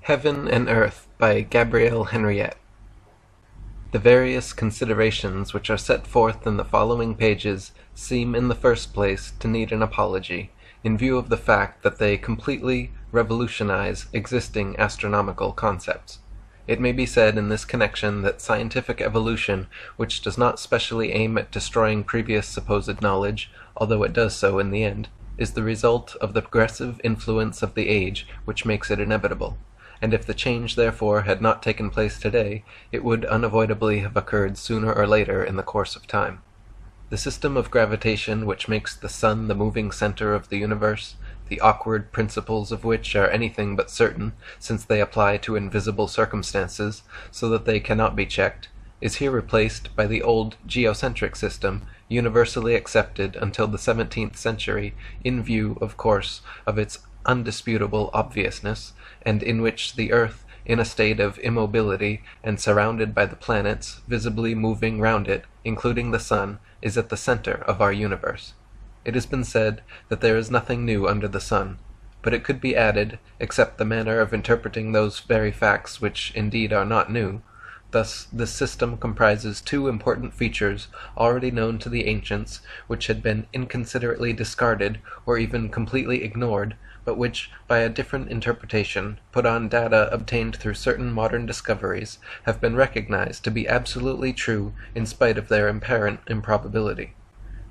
Heaven and Earth by Gabrielle Henriet. The various considerations which are set forth in the following pages seem in the first place to need an apology, in view of the fact that they completely revolutionize existing astronomical concepts. It may be said in this connection that scientific evolution, which does not specially aim at destroying previous supposed knowledge, although it does so in the end, is the result of the progressive influence of the age which makes it inevitable. And if the change therefore had not taken place today, it would unavoidably have occurred sooner or later in the course of time. The system of gravitation which makes the sun the moving center of the universe, the awkward principles of which are anything but certain, since they apply to invisible circumstances, so that they cannot be checked, is here replaced by the old geocentric system, universally accepted until the 17th century, in view, of course, of its undisputable obviousness, and in which the earth, in a state of immobility and surrounded by the planets visibly moving round it, including the sun, is at the center of our universe. It has been said that there is nothing new under the sun, but it could be added, except the manner of interpreting those very facts which indeed are not new. Thus this system comprises two important features already known to the ancients, which had been inconsiderately discarded or even completely ignored, but which, by a different interpretation, put on data obtained through certain modern discoveries, have been recognized to be absolutely true in spite of their apparent improbability.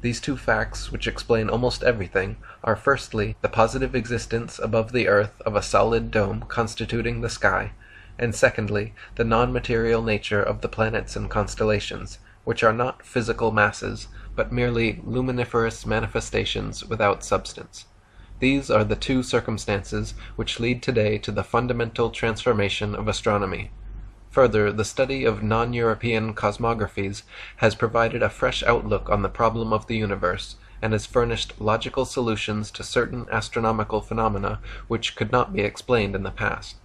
These two facts, which explain almost everything, are firstly, the positive existence above the earth of a solid dome constituting the sky, and secondly, the non-material nature of the planets and constellations, which are not physical masses, but merely luminiferous manifestations without substance. These are the two circumstances which lead today to the fundamental transformation of astronomy. Further, the study of non-European cosmographies has provided a fresh outlook on the problem of the universe, and has furnished logical solutions to certain astronomical phenomena which could not be explained in the past.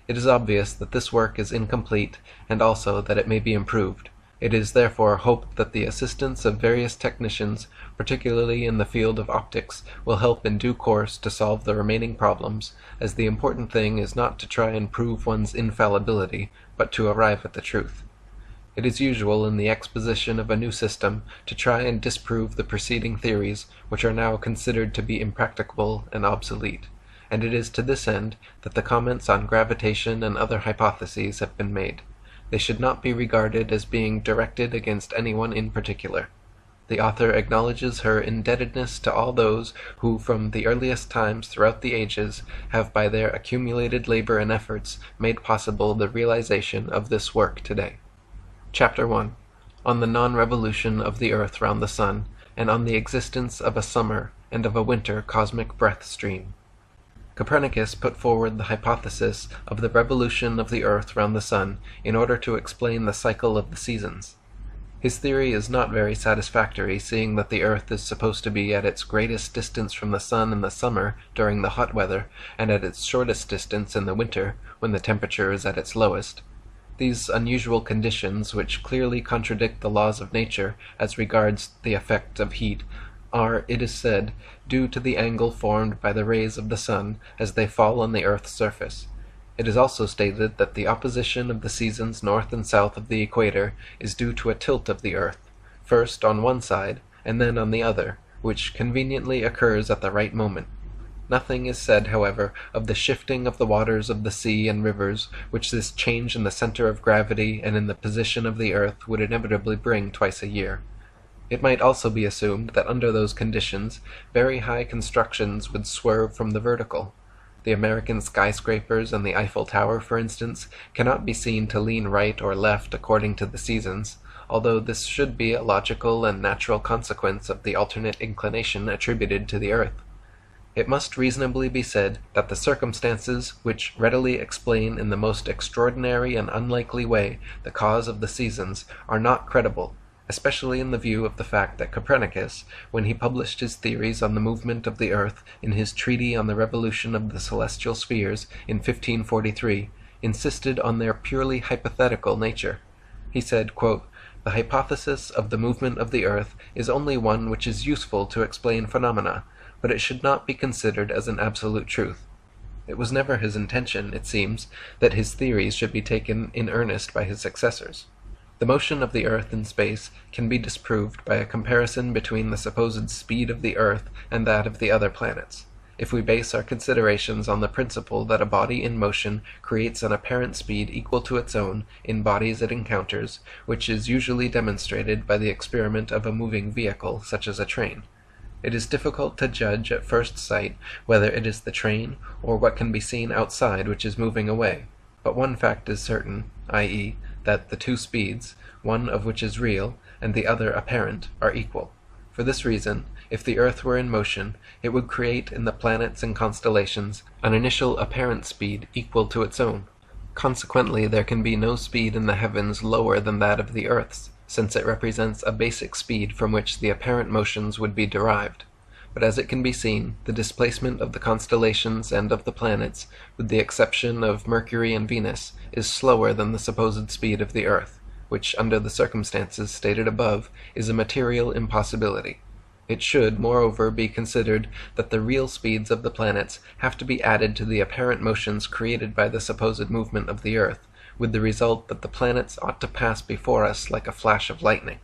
It is obvious that this work is incomplete, and also that it may be improved. It is therefore hoped that the assistance of various technicians, particularly in the field of optics, will help in due course to solve the remaining problems, as the important thing is not to try and prove one's infallibility, but to arrive at the truth. It is usual in the exposition of a new system to try and disprove the preceding theories, which are now considered to be impracticable and obsolete, and it is to this end that the comments on gravitation and other hypotheses have been made. They should not be regarded as being directed against anyone in particular. The author acknowledges her indebtedness to all those who from the earliest times throughout the ages have by their accumulated labor and efforts made possible the realization of this work today. Chapter 1. On the non-revolution of the earth round the sun, and on the existence of a summer and of a winter cosmic breath stream. Copernicus put forward the hypothesis of the revolution of the earth round the sun in order to explain the cycle of the seasons. His theory is not very satisfactory, seeing that the earth is supposed to be at its greatest distance from the sun in the summer during the hot weather, and at its shortest distance in the winter when the temperature is at its lowest. These unusual conditions, which clearly contradict the laws of nature as regards the effect of heat, are, it is said, due to the angle formed by the rays of the sun as they fall on the earth's surface. It is also stated that the opposition of the seasons north and south of the equator is due to a tilt of the earth, first on one side and then on the other, which conveniently occurs at the right moment. Nothing is said, however, of the shifting of the waters of the sea and rivers, which this change in the center of gravity and in the position of the earth would inevitably bring twice a year. It might also be assumed that under those conditions, very high constructions would swerve from the vertical. The American skyscrapers and the Eiffel Tower, for instance, cannot be seen to lean right or left according to the seasons, although this should be a logical and natural consequence of the alternate inclination attributed to the earth. It must reasonably be said that the circumstances which readily explain in the most extraordinary and unlikely way the cause of the seasons are not credible, especially in the view of the fact that Copernicus, when he published his theories on the movement of the earth in his treatise on the revolution of the celestial spheres in 1543, insisted on their purely hypothetical nature. He said, quote, "The hypothesis of the movement of the earth is only one which is useful to explain phenomena, but it should not be considered as an absolute truth." It was never his intention, it seems, that his theories should be taken in earnest by his successors. The motion of the earth in space can be disproved by a comparison between the supposed speed of the earth and that of the other planets. If we base our considerations on the principle that a body in motion creates an apparent speed equal to its own in bodies it encounters, which is usually demonstrated by the experiment of a moving vehicle, such as a train, it is difficult to judge at first sight whether it is the train or what can be seen outside which is moving away. But one fact is certain, i.e., that the two speeds, one of which is real and the other apparent, are equal. For this reason, if the earth were in motion, it would create in the planets and constellations an initial apparent speed equal to its own. Consequently, there can be no speed in the heavens lower than that of the earth's, since it represents a basic speed from which the apparent motions would be derived. But as it can be seen, the displacement of the constellations and of the planets, with the exception of Mercury and Venus, is slower than the supposed speed of the earth, which, under the circumstances stated above, is a material impossibility. It should, moreover, be considered that the real speeds of the planets have to be added to the apparent motions created by the supposed movement of the earth, with the result that the planets ought to pass before us like a flash of lightning.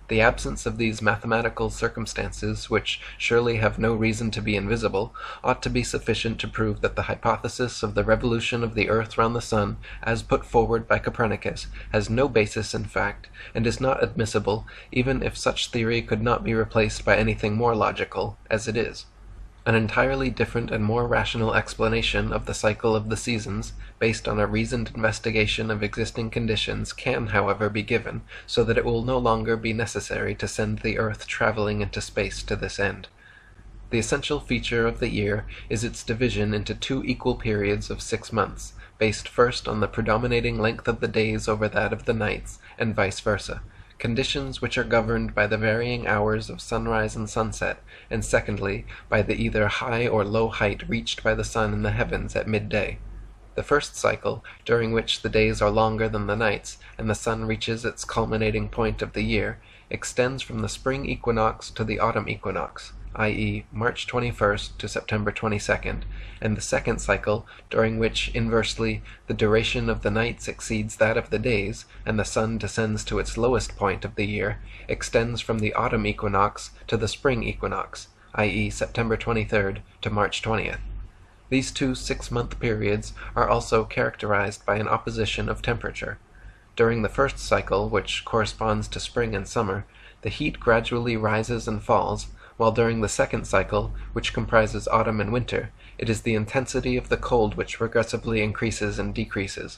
The absence of these mathematical circumstances, which surely have no reason to be invisible, ought to be sufficient to prove that the hypothesis of the revolution of the earth round the sun, as put forward by Copernicus, has no basis in fact, and is not admissible, even if such theory could not be replaced by anything more logical, as it is. An entirely different and more rational explanation of the cycle of the seasons, based on a reasoned investigation of existing conditions, can, however, be given, so that it will no longer be necessary to send the earth traveling into space to this end. The essential feature of the year is its division into two equal periods of 6 months, based first on the predominating length of the days over that of the nights, and vice versa, conditions which are governed by the varying hours of sunrise and sunset, and secondly, by the either high or low height reached by the sun in the heavens at midday. The first cycle, during which the days are longer than the nights, and the sun reaches its culminating point of the year, extends from the spring equinox to the autumn equinox, i.e., March 21st to September 22nd, and the second cycle, during which, inversely, the duration of the nights exceeds that of the days, and the sun descends to its lowest point of the year, extends from the autumn equinox to the spring equinox, i.e., September 23rd to March 20th. These two 6-month periods are also characterized by an opposition of temperature. During the first cycle, which corresponds to spring and summer, the heat gradually rises and falls, while during the second cycle, which comprises autumn and winter, it is the intensity of the cold which progressively increases and decreases.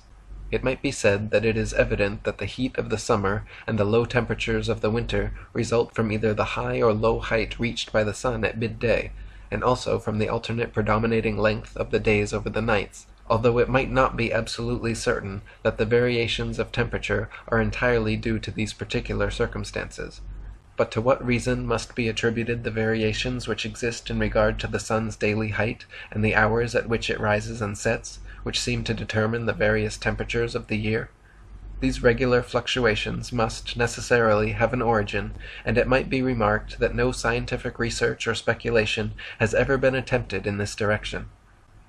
It might be said that it is evident that the heat of the summer and the low temperatures of the winter result from either the high or low height reached by the sun at midday, and also from the alternate predominating length of the days over the nights, although it might not be absolutely certain that the variations of temperature are entirely due to these particular circumstances. But to what reason must be attributed the variations which exist in regard to the sun's daily height and the hours at which it rises and sets, which seem to determine the various temperatures of the year? These regular fluctuations must necessarily have an origin, and it might be remarked that no scientific research or speculation has ever been attempted in this direction.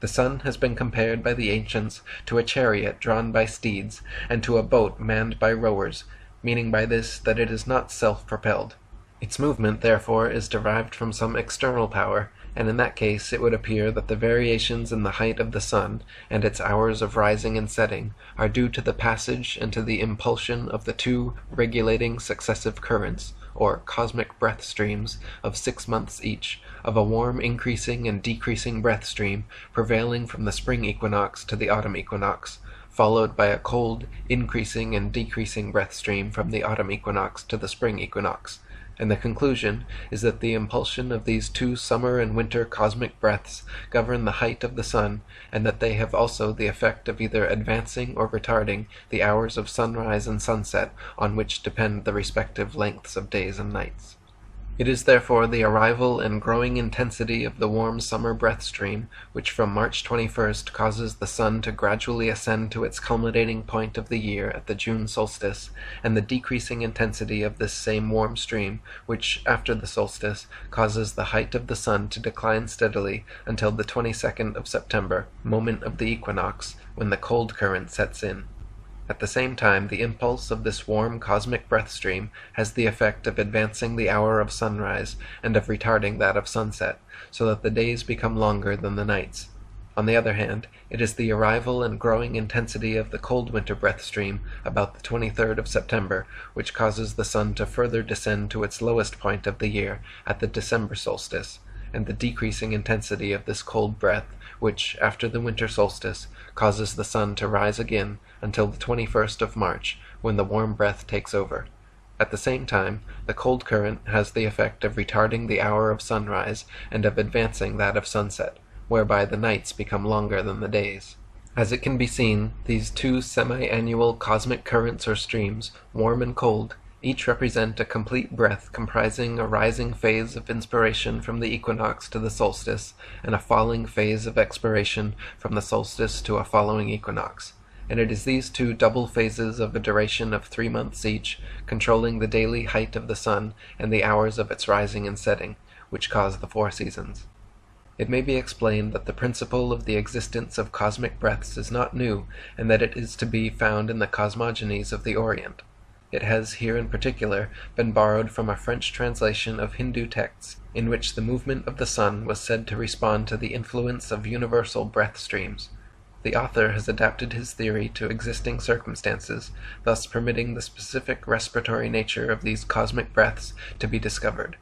The sun has been compared by the ancients to a chariot drawn by steeds, and to a boat manned by rowers, meaning by this that it is not self-propelled. Its movement, therefore, is derived from some external power, and in that case it would appear that the variations in the height of the sun, and its hours of rising and setting, are due to the passage and to the impulsion of the two regulating successive currents, or cosmic breath streams, of 6 months each, of a warm increasing and decreasing breath stream prevailing from the spring equinox to the autumn equinox, followed by a cold, increasing and decreasing breath stream from the autumn equinox to the spring equinox, and the conclusion is that the impulsion of these two summer and winter cosmic breaths govern the height of the sun, and that they have also the effect of either advancing or retarding the hours of sunrise and sunset on which depend the respective lengths of days and nights. It is therefore the arrival and growing intensity of the warm summer breath stream, which from March 21st causes the sun to gradually ascend to its culminating point of the year at the June solstice, and the decreasing intensity of this same warm stream, which, after the solstice, causes the height of the sun to decline steadily until the 22nd of September, moment of the equinox, when the cold current sets in. At the same time, the impulse of this warm cosmic breath stream has the effect of advancing the hour of sunrise and of retarding that of sunset, so that the days become longer than the nights. On the other hand, it is the arrival and growing intensity of the cold winter breath stream about the 23rd of September which causes the sun to further descend to its lowest point of the year at the December solstice, and the decreasing intensity of this cold breath, which, after the winter solstice, causes the sun to rise again until the 21st of March, when the warm breath takes over. At the same time, the cold current has the effect of retarding the hour of sunrise and of advancing that of sunset, whereby the nights become longer than the days. As it can be seen, these two semi-annual cosmic currents or streams, warm and cold, each represent a complete breath comprising a rising phase of inspiration from the equinox to the solstice, and a falling phase of expiration from the solstice to a following equinox. And it is these two double phases of a duration of 3 months each, controlling the daily height of the sun and the hours of its rising and setting, which cause the 4 seasons. It may be explained that the principle of the existence of cosmic breaths is not new, and that it is to be found in the cosmogonies of the Orient. It has here in particular been borrowed from a French translation of Hindu texts, in which the movement of the sun was said to respond to the influence of universal breath streams. The author has adapted his theory to existing circumstances, thus permitting the specific respiratory nature of these cosmic breaths to be discovered.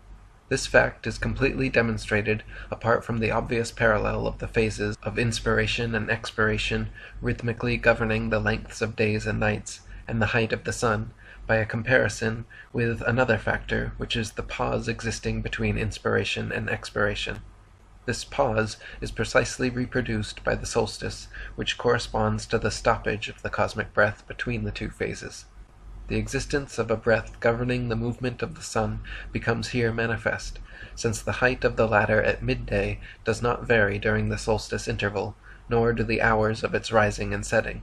This fact is completely demonstrated, apart from the obvious parallel of the phases of inspiration and expiration rhythmically governing the lengths of days and nights, and the height of the sun, by a comparison with another factor, which is the pause existing between inspiration and expiration. This pause is precisely reproduced by the solstice, which corresponds to the stoppage of the cosmic breath between the two phases. The existence of a breath governing the movement of the sun becomes here manifest, since the height of the latter at midday does not vary during the solstice interval, nor do the hours of its rising and setting.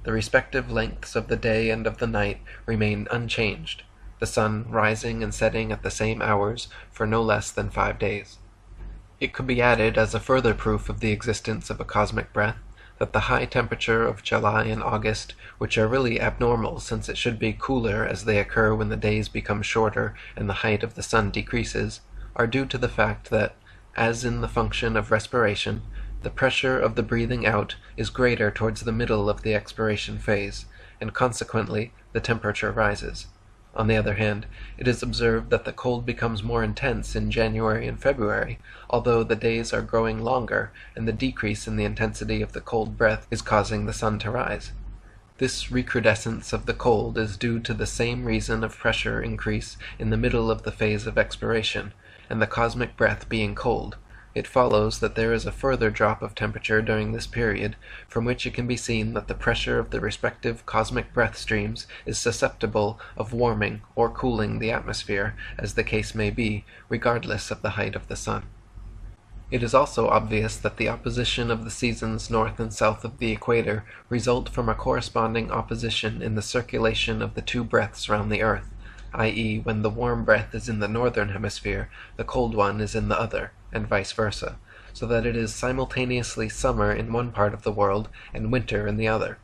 The respective lengths of the day and of the night remain unchanged, the sun rising and setting at the same hours for no less than 5 days. It could be added as a further proof of the existence of a cosmic breath, that the high temperature of July and August, which are really abnormal since it should be cooler as they occur when the days become shorter and the height of the sun decreases, are due to the fact that, as in the function of respiration, the pressure of the breathing out is greater towards the middle of the expiration phase, and consequently the temperature rises. On the other hand, it is observed that the cold becomes more intense in January and February, although the days are growing longer and the decrease in the intensity of the cold breath is causing the sun to rise. This recrudescence of the cold is due to the same reason of pressure increase in the middle of the phase of expiration, and the cosmic breath being cold. It follows that there is a further drop of temperature during this period, from which it can be seen that the pressure of the respective cosmic breath streams is susceptible of warming or cooling the atmosphere, as the case may be, regardless of the height of the sun. It is also obvious that the opposition of the seasons north and south of the equator result from a corresponding opposition in the circulation of the two breaths round the earth, i.e., when the warm breath is in the northern hemisphere, the cold one is in the other, and vice versa, so that it is simultaneously summer in one part of the world and winter in the other.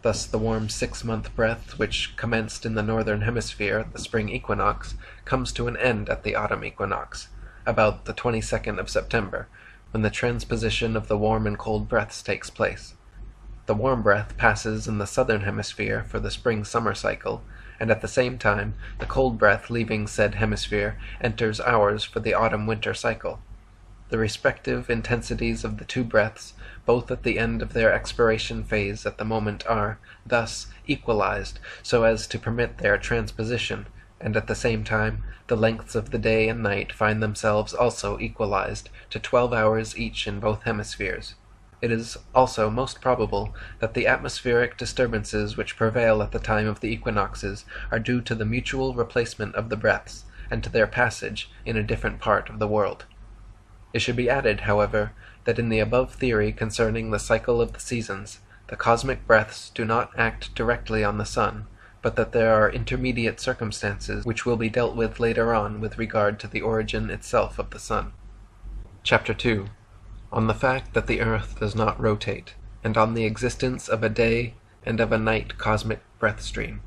Thus the warm 6-month breath, which commenced in the northern hemisphere at the spring equinox, comes to an end at the autumn equinox, about the 22nd of September, when the transposition of the warm and cold breaths takes place. The warm breath passes in the southern hemisphere for the spring-summer cycle, and at the same time the cold breath leaving said hemisphere enters ours for the autumn-winter cycle. The respective intensities of the two breaths, both at the end of their expiration phase at the moment, are, thus, equalized so as to permit their transposition, and at the same time the lengths of the day and night find themselves also equalized to 12 hours each in both hemispheres. It is also most probable that the atmospheric disturbances which prevail at the time of the equinoxes are due to the mutual replacement of the breaths, and to their passage in a different part of the world. It should be added, however, that in the above theory concerning the cycle of the seasons, the cosmic breaths do not act directly on the sun, but that there are intermediate circumstances which will be dealt with later on with regard to the origin itself of the sun. Chapter 2. On the fact that the earth does not rotate, and on the existence of a day and of a night cosmic breath stream.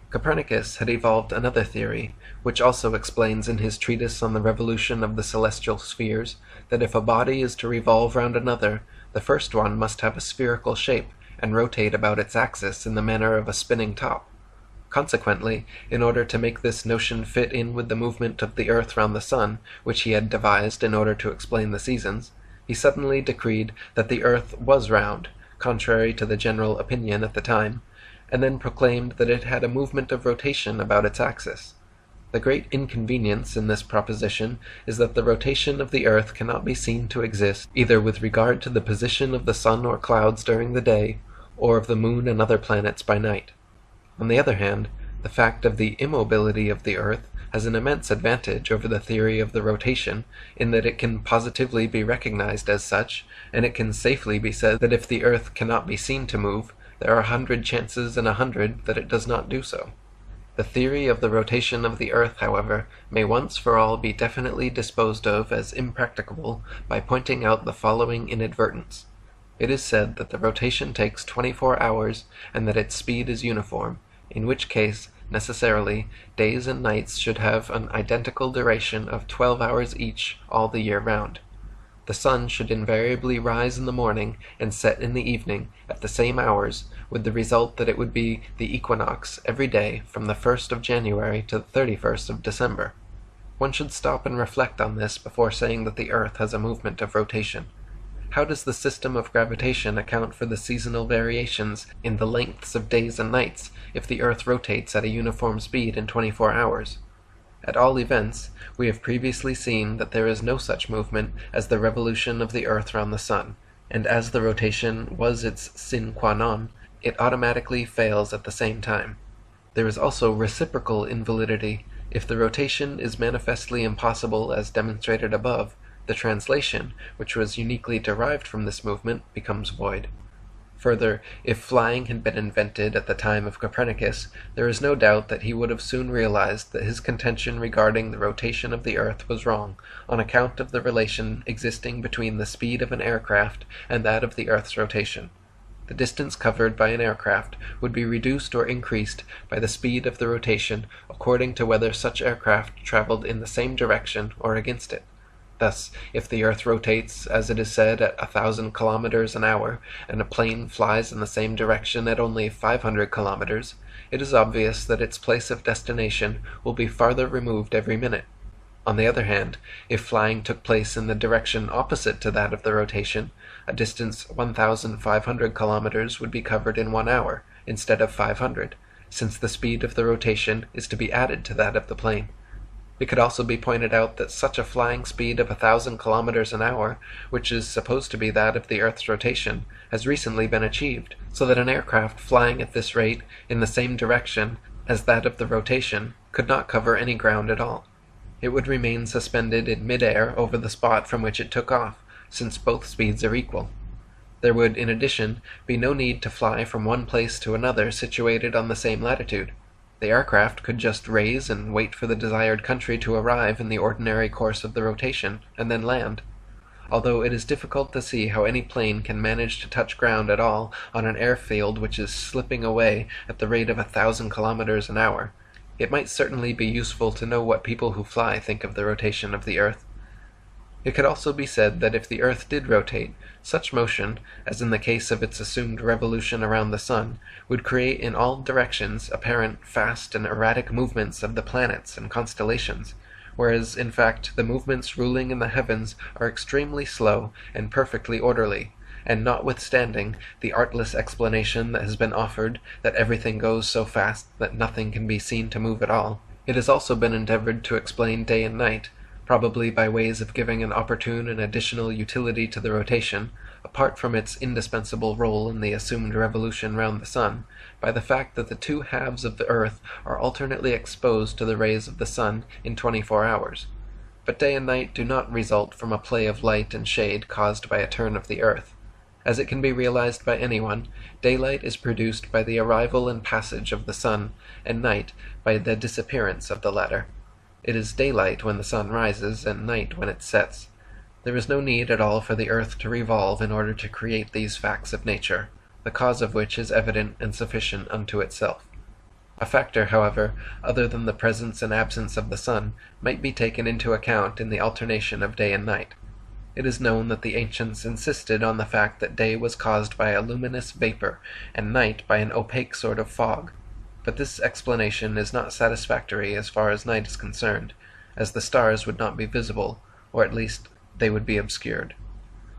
Copernicus had evolved another theory, which also explains in his treatise on the revolution of the celestial spheres, that if a body is to revolve round another, the first one must have a spherical shape, and rotate about its axis in the manner of a spinning top. Consequently, in order to make this notion fit in with the movement of the earth round the sun, which he had devised in order to explain the seasons, he suddenly decreed that the earth was round, contrary to the general opinion at the time, and then proclaimed that it had a movement of rotation about its axis. The great inconvenience in this proposition is that the rotation of the earth cannot be seen to exist either with regard to the position of the sun or clouds during the day, or of the moon and other planets by night. On the other hand, the fact of the immobility of the earth has an immense advantage over the theory of the rotation, in that it can positively be recognized as such, and it can safely be said that if the earth cannot be seen to move, there are 100 chances in 100 that it does not do so. The theory of the rotation of the earth, however, may once for all be definitely disposed of as impracticable by pointing out the following inadvertence. It is said that the rotation takes 24 hours, and that its speed is uniform, in which case, necessarily, days and nights should have an identical duration of 12 hours each all the year round. The sun should invariably rise in the morning and set in the evening at the same hours, with the result that it would be the equinox every day from the 1st of January to the 31st of December. One should stop and reflect on this before saying that the earth has a movement of rotation. How does the system of gravitation account for the seasonal variations in the lengths of days and nights if the earth rotates at a uniform speed in 24 hours? At all events, we have previously seen that there is no such movement as the revolution of the earth round the sun, and as the rotation was its sine qua non, it automatically fails at the same time. There is also reciprocal invalidity. If the rotation is manifestly impossible as demonstrated above, the translation, which was uniquely derived from this movement, becomes void. Further, if flying had been invented at the time of Copernicus, there is no doubt that he would have soon realized that his contention regarding the rotation of the earth was wrong, on account of the relation existing between the speed of an aircraft and that of the earth's rotation. The distance covered by an aircraft would be reduced or increased by the speed of the rotation according to whether such aircraft traveled in the same direction or against it. Thus, if the earth rotates, as it is said, at 1,000 kilometers an hour, and a plane flies in the same direction at only 500 kilometers, it is obvious that its place of destination will be farther removed every minute. On the other hand, if flying took place in the direction opposite to that of the rotation, a distance 1,500 kilometers would be covered in 1 hour, instead of 500, since the speed of the rotation is to be added to that of the plane. It could also be pointed out that such a flying speed of 1,000 kilometers an hour, which is supposed to be that of the earth's rotation, has recently been achieved, so that an aircraft flying at this rate in the same direction as that of the rotation could not cover any ground at all. It would remain suspended in mid-air over the spot from which it took off, since both speeds are equal. There would, in addition, be no need to fly from one place to another situated on the same latitude. The aircraft could just raise and wait for the desired country to arrive in the ordinary course of the rotation, and then land. Although it is difficult to see how any plane can manage to touch ground at all on an airfield which is slipping away at the rate of 1,000 kilometers an hour, it might certainly be useful to know what people who fly think of the rotation of the earth. It could also be said that if the earth did rotate, such motion, as in the case of its assumed revolution around the sun, would create in all directions apparent fast and erratic movements of the planets and constellations, whereas in fact the movements ruling in the heavens are extremely slow and perfectly orderly, and notwithstanding the artless explanation that has been offered that everything goes so fast that nothing can be seen to move at all, It has also been endeavored to explain day and night, probably by ways of giving an opportune and additional utility to the rotation, apart from its indispensable role in the assumed revolution round the sun, by the fact that the two halves of the earth are alternately exposed to the rays of the sun in 24 hours. But day and night do not result from a play of light and shade caused by a turn of the earth. As it can be realized by anyone, daylight is produced by the arrival and passage of the sun, and night by the disappearance of the latter. It is daylight when the sun rises, and night when it sets. There is no need at all for the earth to revolve in order to create these facts of nature, the cause of which is evident and sufficient unto itself. A factor, however, other than the presence and absence of the sun, might be taken into account in the alternation of day and night. It is known that the ancients insisted on the fact that day was caused by a luminous vapor, and night by an opaque sort of fog. But this explanation is not satisfactory as far as night is concerned, as the stars would not be visible, or at least they would be obscured.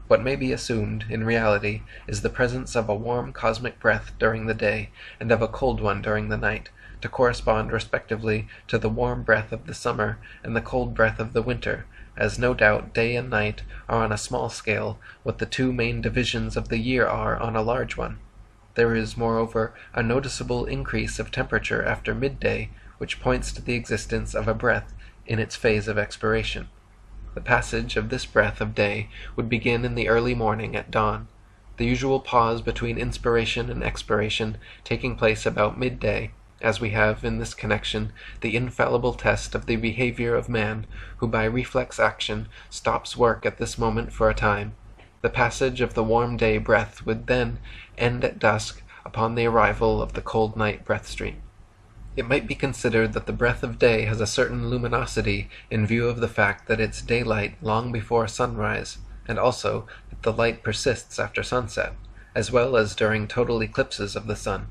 What may be assumed, in reality, is the presence of a warm cosmic breath during the day, and of a cold one during the night, to correspond respectively to the warm breath of the summer and the cold breath of the winter, as no doubt day and night are on a small scale what the two main divisions of the year are on a large one. There is, moreover, a noticeable increase of temperature after midday, which points to the existence of a breath in its phase of expiration. The passage of this breath of day would begin in the early morning at dawn, the usual pause between inspiration and expiration taking place about midday, as we have in this connection the infallible test of the behavior of man, who by reflex action stops work at this moment for a time. The passage of the warm day breath would then end at dusk upon the arrival of the cold night breath stream. It might be considered that the breath of day has a certain luminosity in view of the fact that it's daylight long before sunrise, and also that the light persists after sunset, as well as during total eclipses of the sun.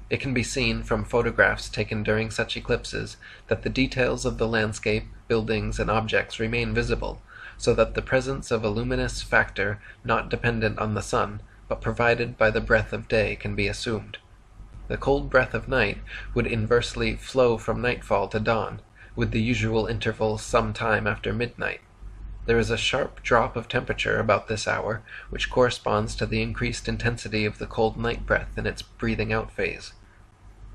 It can be seen from photographs taken during such eclipses that the details of the landscape, buildings, and objects remain visible, so that the presence of a luminous factor not dependent on the sun, but provided by the breath of day, can be assumed. The cold breath of night would inversely flow from nightfall to dawn, with the usual interval some time after midnight. There is a sharp drop of temperature about this hour, which corresponds to the increased intensity of the cold night breath in its breathing out phase.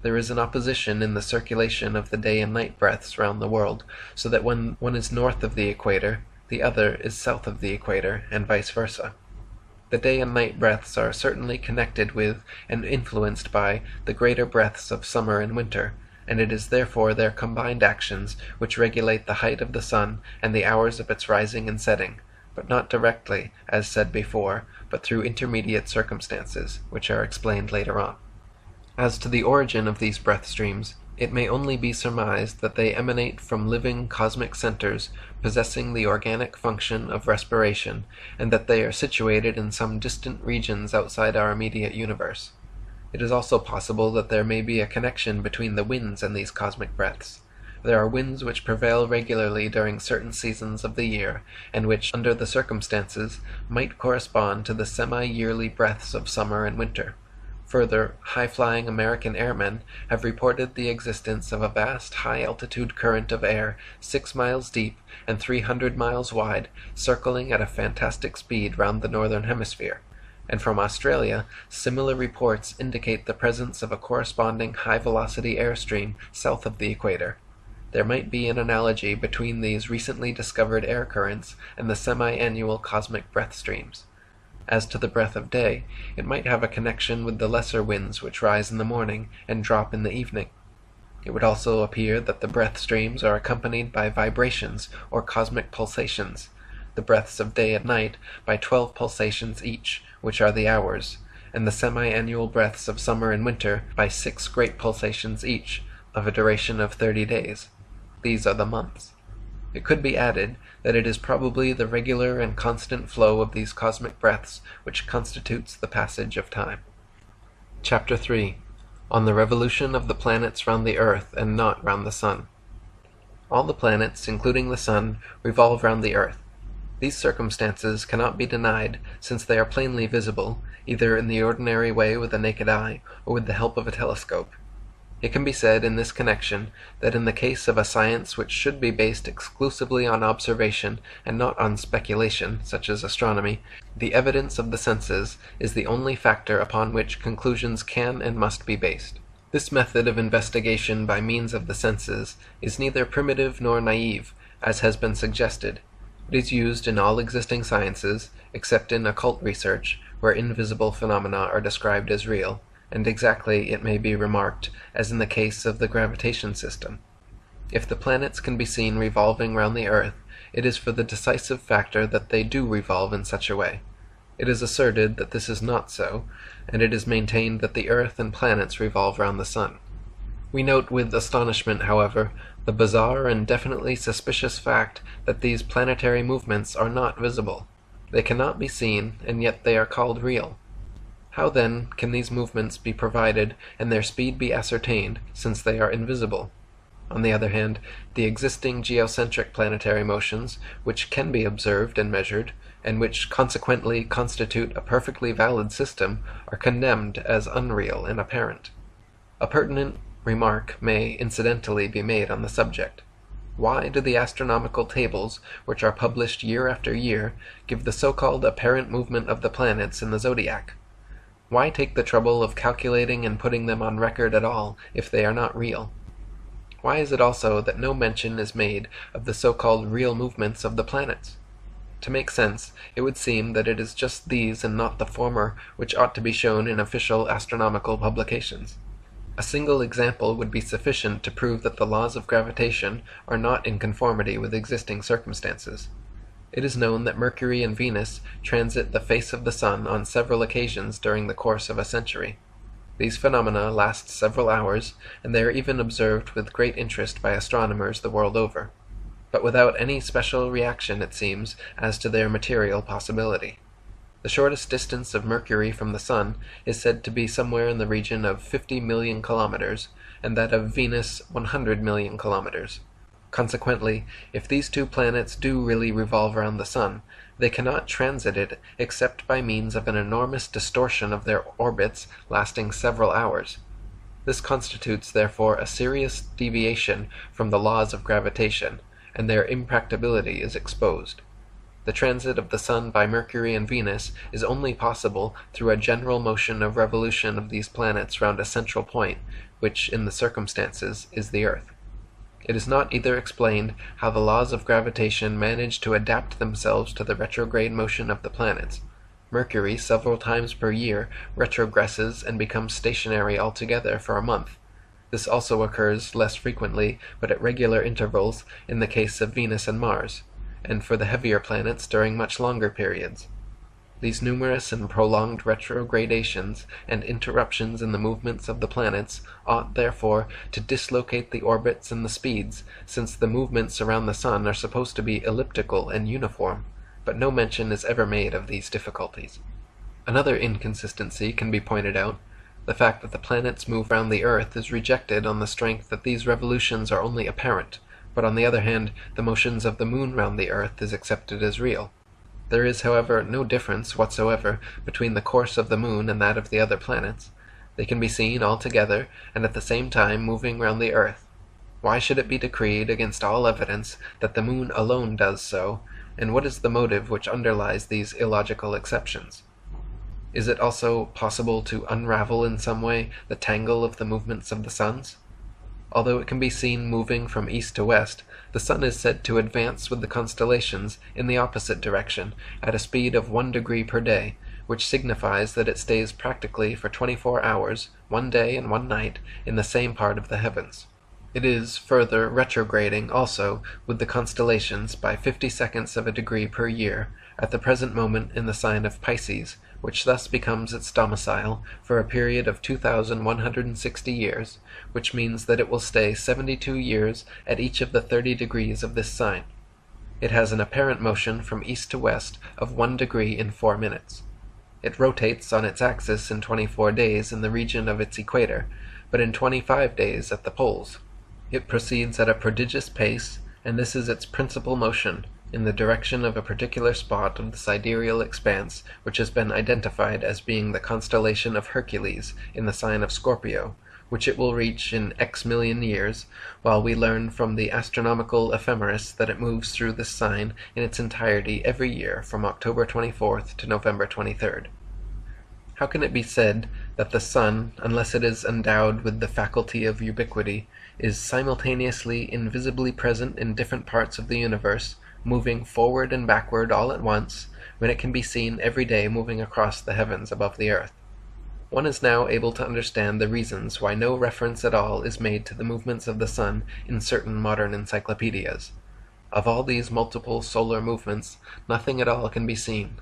There is an opposition in the circulation of the day and night breaths round the world, so that when one is north of the equator, the other is south of the equator, and vice versa. The day and night breaths are certainly connected with and influenced by the greater breaths of summer and winter, and it is therefore their combined actions which regulate the height of the sun and the hours of its rising and setting, but not directly, as said before, but through intermediate circumstances, which are explained later on. As to the origin of these breath streams, it may only be surmised that they emanate from living cosmic centers possessing the organic function of respiration, and that they are situated in some distant regions outside our immediate universe. It is also possible that there may be a connection between the winds and these cosmic breaths. There are winds which prevail regularly during certain seasons of the year, and which, under the circumstances, might correspond to the semi-yearly breaths of summer and winter. Further, high-flying American airmen have reported the existence of a vast high-altitude current of air 6 miles deep and 300 miles wide, circling at a fantastic speed round the northern hemisphere. And from Australia, similar reports indicate the presence of a corresponding high-velocity airstream south of the equator. There might be an analogy between these recently discovered air currents and the semi-annual cosmic breath streams. As to the breath of day, it might have a connection with the lesser winds which rise in the morning and drop in the evening. It would also appear that the breath streams are accompanied by vibrations or cosmic pulsations, the breaths of day and night by 12 pulsations each, which are the hours, and the semi-annual breaths of summer and winter by 6 great pulsations each, of a duration of 30 days. These are the months. It could be added that it is probably the regular and constant flow of these cosmic breaths which constitutes the passage of time. Chapter 3. On the revolution of the planets round the earth and not round the sun. All the planets, including the sun, revolve round the earth. These circumstances cannot be denied, since they are plainly visible, either in the ordinary way with the naked eye, or with the help of a telescope. It can be said in this connection that in the case of a science which should be based exclusively on observation and not on speculation, such as astronomy, the evidence of the senses is the only factor upon which conclusions can and must be based. This method of investigation by means of the senses is neither primitive nor naive, as has been suggested. It is used in all existing sciences, except in occult research, where invisible phenomena are described as real, and exactly, it may be remarked, as in the case of the gravitation system. If the planets can be seen revolving round the earth, it is for the decisive factor that they do revolve in such a way. It is asserted that this is not so, and it is maintained that the earth and planets revolve round the sun. We note with astonishment, however, the bizarre and definitely suspicious fact that these planetary movements are not visible. They cannot be seen, and yet they are called real. How, then, can these movements be provided and their speed be ascertained, since they are invisible? On the other hand, the existing geocentric planetary motions, which can be observed and measured, and which consequently constitute a perfectly valid system, are condemned as unreal and apparent. A pertinent remark may incidentally be made on the subject. Why do the astronomical tables, which are published year after year, give the so-called apparent movement of the planets in the zodiac? Why take the trouble of calculating and putting them on record at all, if they are not real? Why is it also that no mention is made of the so-called real movements of the planets? To make sense, it would seem that it is just these and not the former which ought to be shown in official astronomical publications. A single example would be sufficient to prove that the laws of gravitation are not in conformity with existing circumstances. It is known that Mercury and Venus transit the face of the sun on several occasions during the course of a century. These phenomena last several hours, and they are even observed with great interest by astronomers the world over, but without any special reaction, it seems, as to their material possibility. The shortest distance of Mercury from the sun is said to be somewhere in the region of 50 million kilometers, and that of Venus 100 million kilometers. Consequently, if these two planets do really revolve around the sun, they cannot transit it except by means of an enormous distortion of their orbits lasting several hours. This constitutes therefore a serious deviation from the laws of gravitation, and their impracticability is exposed. The transit of the sun by Mercury and Venus is only possible through a general motion of revolution of these planets round a central point, which, in the circumstances, is the earth. It is not either explained how the laws of gravitation manage to adapt themselves to the retrograde motion of the planets. Mercury several times per year retrogresses and becomes stationary altogether for a month. This also occurs less frequently, but at regular intervals, in the case of Venus and Mars, and for the heavier planets during much longer periods. These numerous and prolonged retrogradations and interruptions in the movements of the planets ought, therefore, to dislocate the orbits and the speeds, since the movements around the sun are supposed to be elliptical and uniform, but no mention is ever made of these difficulties. Another inconsistency can be pointed out. The fact that the planets move round the earth is rejected on the strength that these revolutions are only apparent, but on the other hand, the motions of the moon round the earth is accepted as real. There is, however, no difference whatsoever between the course of the moon and that of the other planets. They can be seen all together, and at the same time moving round the earth. Why should it be decreed, against all evidence, that the moon alone does so, and what is the motive which underlies these illogical exceptions? Is it also possible to unravel in some way the tangle of the movements of the suns? Although it can be seen moving from east to west, the sun is said to advance with the constellations in the opposite direction at a speed of 1 degree per day, which signifies that it stays practically for 24 hours, 1 day and 1 night, in the same part of the heavens. It is, further, retrograding also with the constellations by 50/2 of a degree per year, at the present moment in the sign of Pisces, which thus becomes its domicile for a period of 2,160 years, which means that it will stay 72 years at each of the 30 degrees of this sign. It has an apparent motion from east to west of 1 degree in 4 minutes. It rotates on its axis in 24 days in the region of its equator, but in 25 days at the poles. It proceeds at a prodigious pace, and this is its principal motion, in the direction of a particular spot of the sidereal expanse which has been identified as being the constellation of Hercules in the sign of Scorpio, which it will reach in X million years, while we learn from the astronomical ephemeris that it moves through this sign in its entirety every year from October 24th to November 23rd. How can it be said that the sun, unless it is endowed with the faculty of ubiquity, is simultaneously invisibly present in different parts of the universe, moving forward and backward all at once, when it can be seen every day moving across the heavens above the earth? One is now able to understand the reasons why no reference at all is made to the movements of the sun in certain modern encyclopedias. Of all these multiple solar movements, nothing at all can be seen.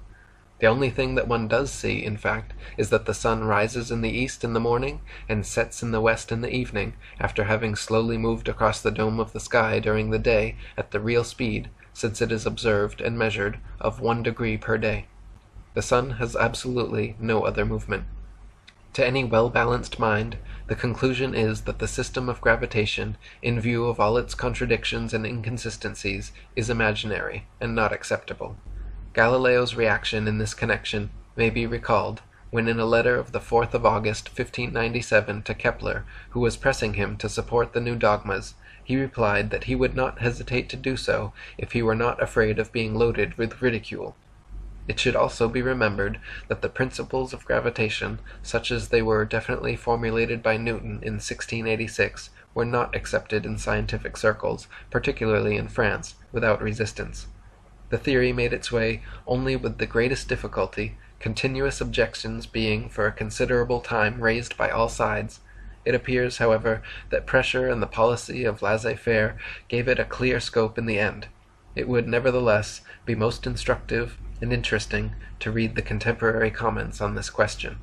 The only thing that one does see, in fact, is that the sun rises in the east in the morning and sets in the west in the evening, after having slowly moved across the dome of the sky during the day at the real speed, since it is observed and measured, of 1 degree per day. The sun has absolutely no other movement. To any well-balanced mind, the conclusion is that the system of gravitation, in view of all its contradictions and inconsistencies, is imaginary and not acceptable. Galileo's reaction in this connection may be recalled when, in a letter of the 4th of August 1597 to Kepler, who was pressing him to support the new dogmas, he replied that he would not hesitate to do so if he were not afraid of being loaded with ridicule. It should also be remembered that the principles of gravitation, such as they were definitely formulated by Newton in 1686, were not accepted in scientific circles, particularly in France, without resistance. The theory made its way only with the greatest difficulty, continuous objections being for a considerable time raised by all sides. It appears, however, that pressure and the policy of laissez-faire gave it a clear scope in the end. It would nevertheless be most instructive and interesting to read the contemporary comments on this question.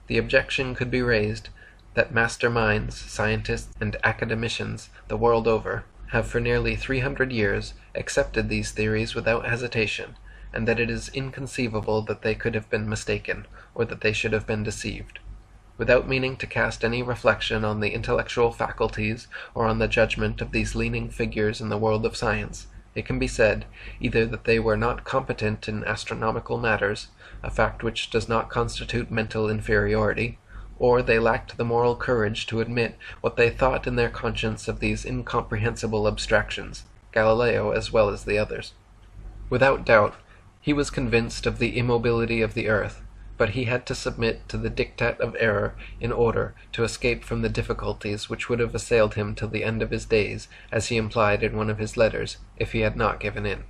The objection could be raised that master minds, scientists, and academicians the world over have for nearly 300 years accepted these theories without hesitation, and that it is inconceivable that they could have been mistaken, or that they should have been deceived. Without meaning to cast any reflection on the intellectual faculties or on the judgment of these leading figures in the world of science, it can be said, either that they were not competent in astronomical matters, a fact which does not constitute mental inferiority, or they lacked the moral courage to admit what they thought in their conscience of these incomprehensible abstractions, Galileo as well as the others. Without doubt, he was convinced of the immobility of the earth, but he had to submit to the diktat of error in order to escape from the difficulties which would have assailed him till the end of his days, as he implied in one of his letters, if he had not given in.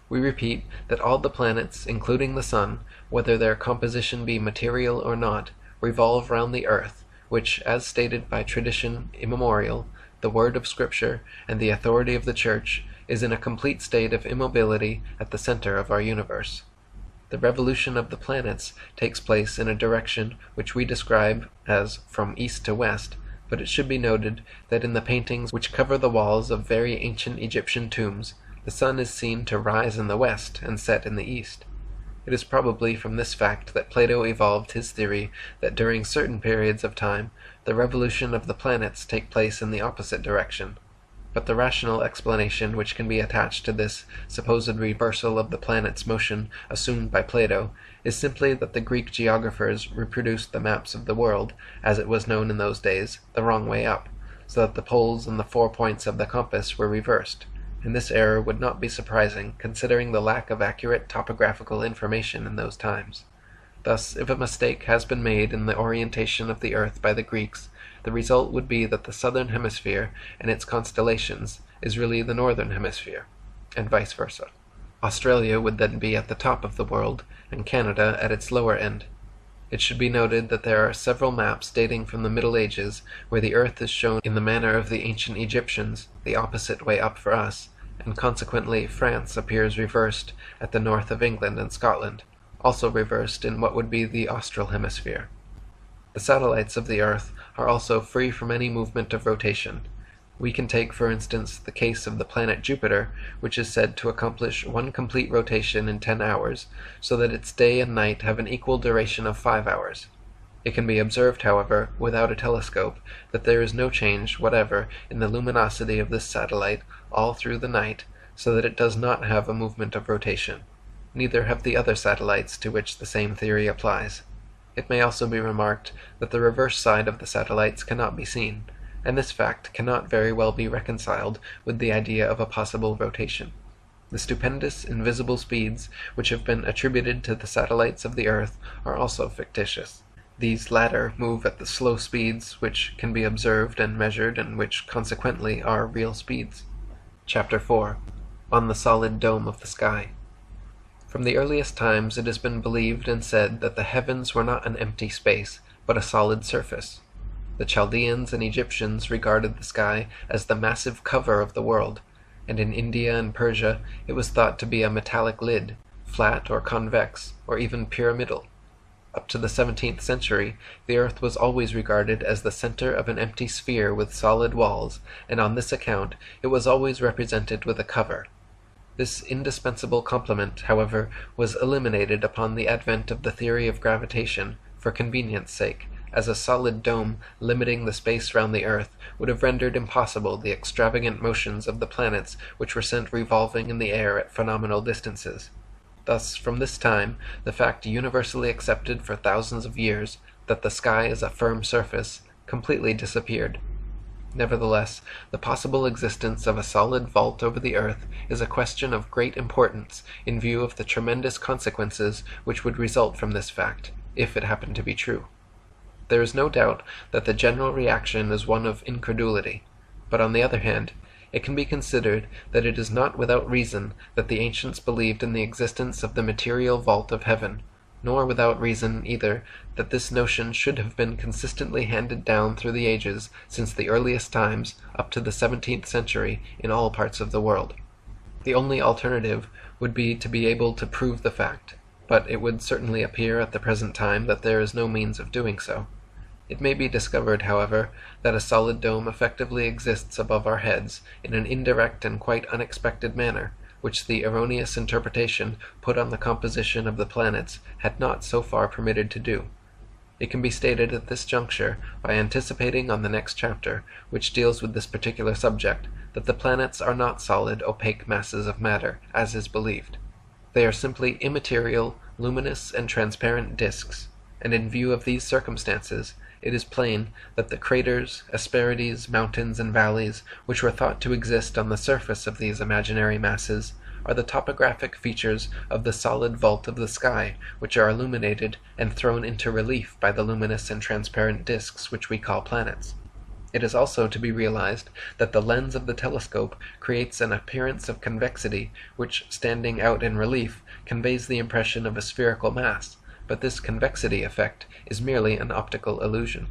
We repeat that all the planets, including the sun, whether their composition be material or not, revolve round the earth, which, as stated by tradition immemorial, the word of Scripture, and the authority of the Church, is in a complete state of immobility at the center of our universe. The revolution of the planets takes place in a direction which we describe as from east to west, but it should be noted that in the paintings which cover the walls of very ancient Egyptian tombs, the sun is seen to rise in the west and set in the east. It is probably from this fact that Plato evolved his theory that during certain periods of time the revolution of the planets take place in the opposite direction. But the rational explanation which can be attached to this supposed reversal of the planet's motion assumed by Plato is simply that the Greek geographers reproduced the maps of the world, as it was known in those days, the wrong way up, so that the poles and the 4 points of the compass were reversed. And this error would not be surprising, considering the lack of accurate topographical information in those times. Thus, if a mistake has been made in the orientation of the earth by the Greeks, the result would be that the southern hemisphere and its constellations is really the northern hemisphere, and vice versa. Australia would then be at the top of the world, and Canada at its lower end. It should be noted that there are several maps dating from the Middle Ages where the earth is shown in the manner of the ancient Egyptians, the opposite way up for us, and consequently France appears reversed at the north of England and Scotland, also reversed in what would be the austral hemisphere. The satellites of the earth are also free from any movement of rotation. We can take, for instance, the case of the planet Jupiter, which is said to accomplish one complete rotation in 10 hours, so that its day and night have an equal duration of 5 hours. It can be observed, however, without a telescope, that there is no change whatever in the luminosity of this satellite all through the night, so that it does not have a movement of rotation. Neither have the other satellites to which the same theory applies. It may also be remarked that the reverse side of the satellites cannot be seen, and this fact cannot very well be reconciled with the idea of a possible rotation. The stupendous invisible speeds which have been attributed to the satellites of the earth are also fictitious. These latter move at the slow speeds which can be observed and measured and which consequently are real speeds. Chapter 4. On the Solid Dome of the Sky. From the earliest times it has been believed and said that the heavens were not an empty space, but a solid surface. The Chaldeans and Egyptians regarded the sky as the massive cover of the world, and in India and Persia it was thought to be a metallic lid, flat or convex, or even pyramidal. Up to the 17th century, the earth was always regarded as the center of an empty sphere with solid walls, and on this account it was always represented with a cover. This indispensable complement, however, was eliminated upon the advent of the theory of gravitation, for convenience sake, as a solid dome limiting the space round the earth would have rendered impossible the extravagant motions of the planets which were sent revolving in the air at phenomenal distances. Thus, from this time, the fact universally accepted for thousands of years, that the sky is a firm surface, completely disappeared. Nevertheless, the possible existence of a solid vault over the earth is a question of great importance in view of the tremendous consequences which would result from this fact, if it happened to be true. There is no doubt that the general reaction is one of incredulity, but on the other hand, it can be considered that it is not without reason that the ancients believed in the existence of the material vault of heaven, nor without reason either that this notion should have been consistently handed down through the ages since the earliest times up to the 17th century in all parts of the world. The only alternative would be to be able to prove the fact, but it would certainly appear at the present time that there is no means of doing so. It may be discovered, however, that a solid dome effectively exists above our heads in an indirect and quite unexpected manner, which the erroneous interpretation put on the composition of the planets had not so far permitted to do. It can be stated at this juncture, by anticipating on the next chapter, which deals with this particular subject, that the planets are not solid, opaque masses of matter, as is believed. They are simply immaterial, luminous, and transparent disks, and in view of these circumstances, it is plain that the craters, asperities, mountains, and valleys, which were thought to exist on the surface of these imaginary masses, are the topographic features of the solid vault of the sky, which are illuminated and thrown into relief by the luminous and transparent disks which we call planets. It is also to be realized that the lens of the telescope creates an appearance of convexity which, standing out in relief, conveys the impression of a spherical mass, but this convexity effect is merely an optical illusion.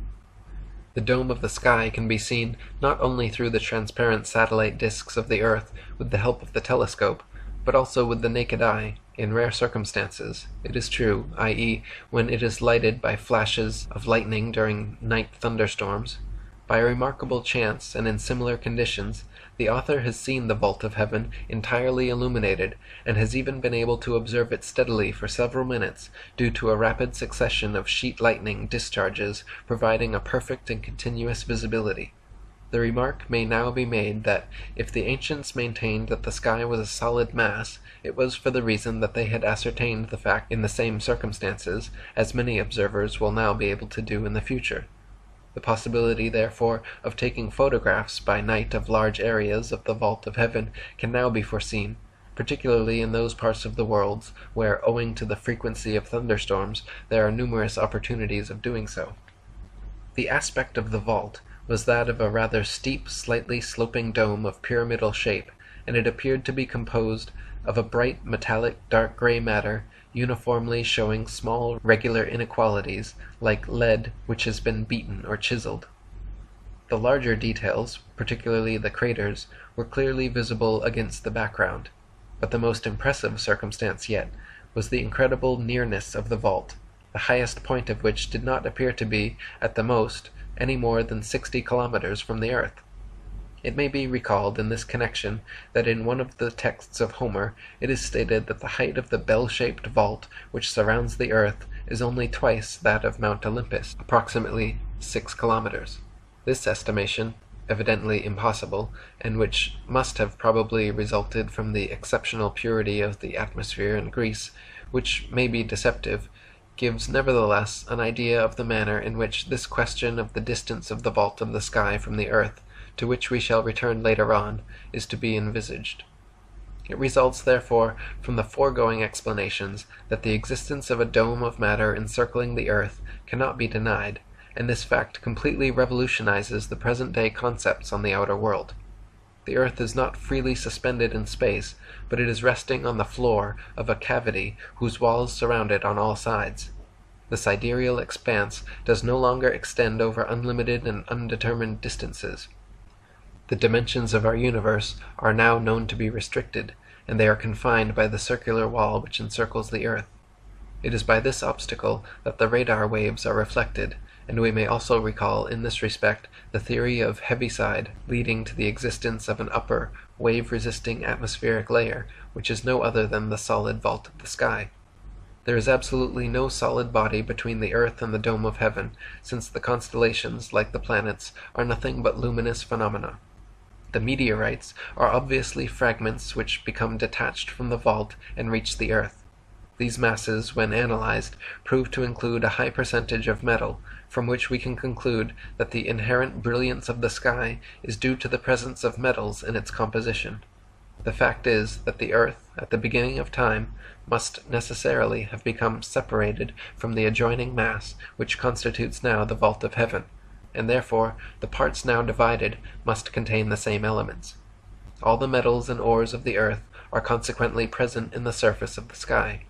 The dome of the sky can be seen not only through the transparent satellite disks of the earth with the help of the telescope, but also with the naked eye, in rare circumstances, it is true, i.e., when it is lighted by flashes of lightning during night thunderstorms. By a remarkable chance, and in similar conditions, the author has seen the vault of heaven entirely illuminated, and has even been able to observe it steadily for several minutes, due to a rapid succession of sheet lightning discharges providing a perfect and continuous visibility. The remark may now be made that, if the ancients maintained that the sky was a solid mass, it was for the reason that they had ascertained the fact in the same circumstances, as many observers will now be able to do in the future. The possibility, therefore, of taking photographs by night of large areas of the vault of heaven can now be foreseen, particularly in those parts of the world where, owing to the frequency of thunderstorms, there are numerous opportunities of doing so. The aspect of the vault was that of a rather steep, slightly sloping dome of pyramidal shape, and it appeared to be composed of a bright metallic dark gray matter, uniformly showing small regular inequalities, like lead which has been beaten or chiseled. The larger details, particularly the craters, were clearly visible against the background, but the most impressive circumstance yet was the incredible nearness of the vault, the highest point of which did not appear to be, at the most, any more than 60 kilometers from the earth. It may be recalled in this connection that in one of the texts of Homer it is stated that the height of the bell-shaped vault which surrounds the earth is only twice that of Mount Olympus, approximately 6 kilometers. This estimation, evidently impossible, and which must have probably resulted from the exceptional purity of the atmosphere in Greece, which may be deceptive, gives nevertheless an idea of the manner in which this question of the distance of the vault of the sky from the earth, to which we shall return later on, is to be envisaged. It results, therefore, from the foregoing explanations that the existence of a dome of matter encircling the earth cannot be denied, and this fact completely revolutionizes the present-day concepts on the outer world. The earth is not freely suspended in space, but it is resting on the floor of a cavity whose walls surround it on all sides. The sidereal expanse does no longer extend over unlimited and undetermined distances. The dimensions of our universe are now known to be restricted, and they are confined by the circular wall which encircles the earth. It is by this obstacle that the radar waves are reflected, and we may also recall in this respect the theory of Heaviside leading to the existence of an upper, wave-resisting atmospheric layer, which is no other than the solid vault of the sky. There is absolutely no solid body between the earth and the dome of heaven, since the constellations, like the planets, are nothing but luminous phenomena. The meteorites are obviously fragments which become detached from the vault and reach the earth. These masses, when analyzed, prove to include a high percentage of metal, from which we can conclude that the inherent brilliance of the sky is due to the presence of metals in its composition. The fact is that the earth, at the beginning of time, must necessarily have become separated from the adjoining mass which constitutes now the vault of heaven, and therefore the parts now divided must contain the same elements. All the metals and ores of the earth are consequently present in the surface of the sky.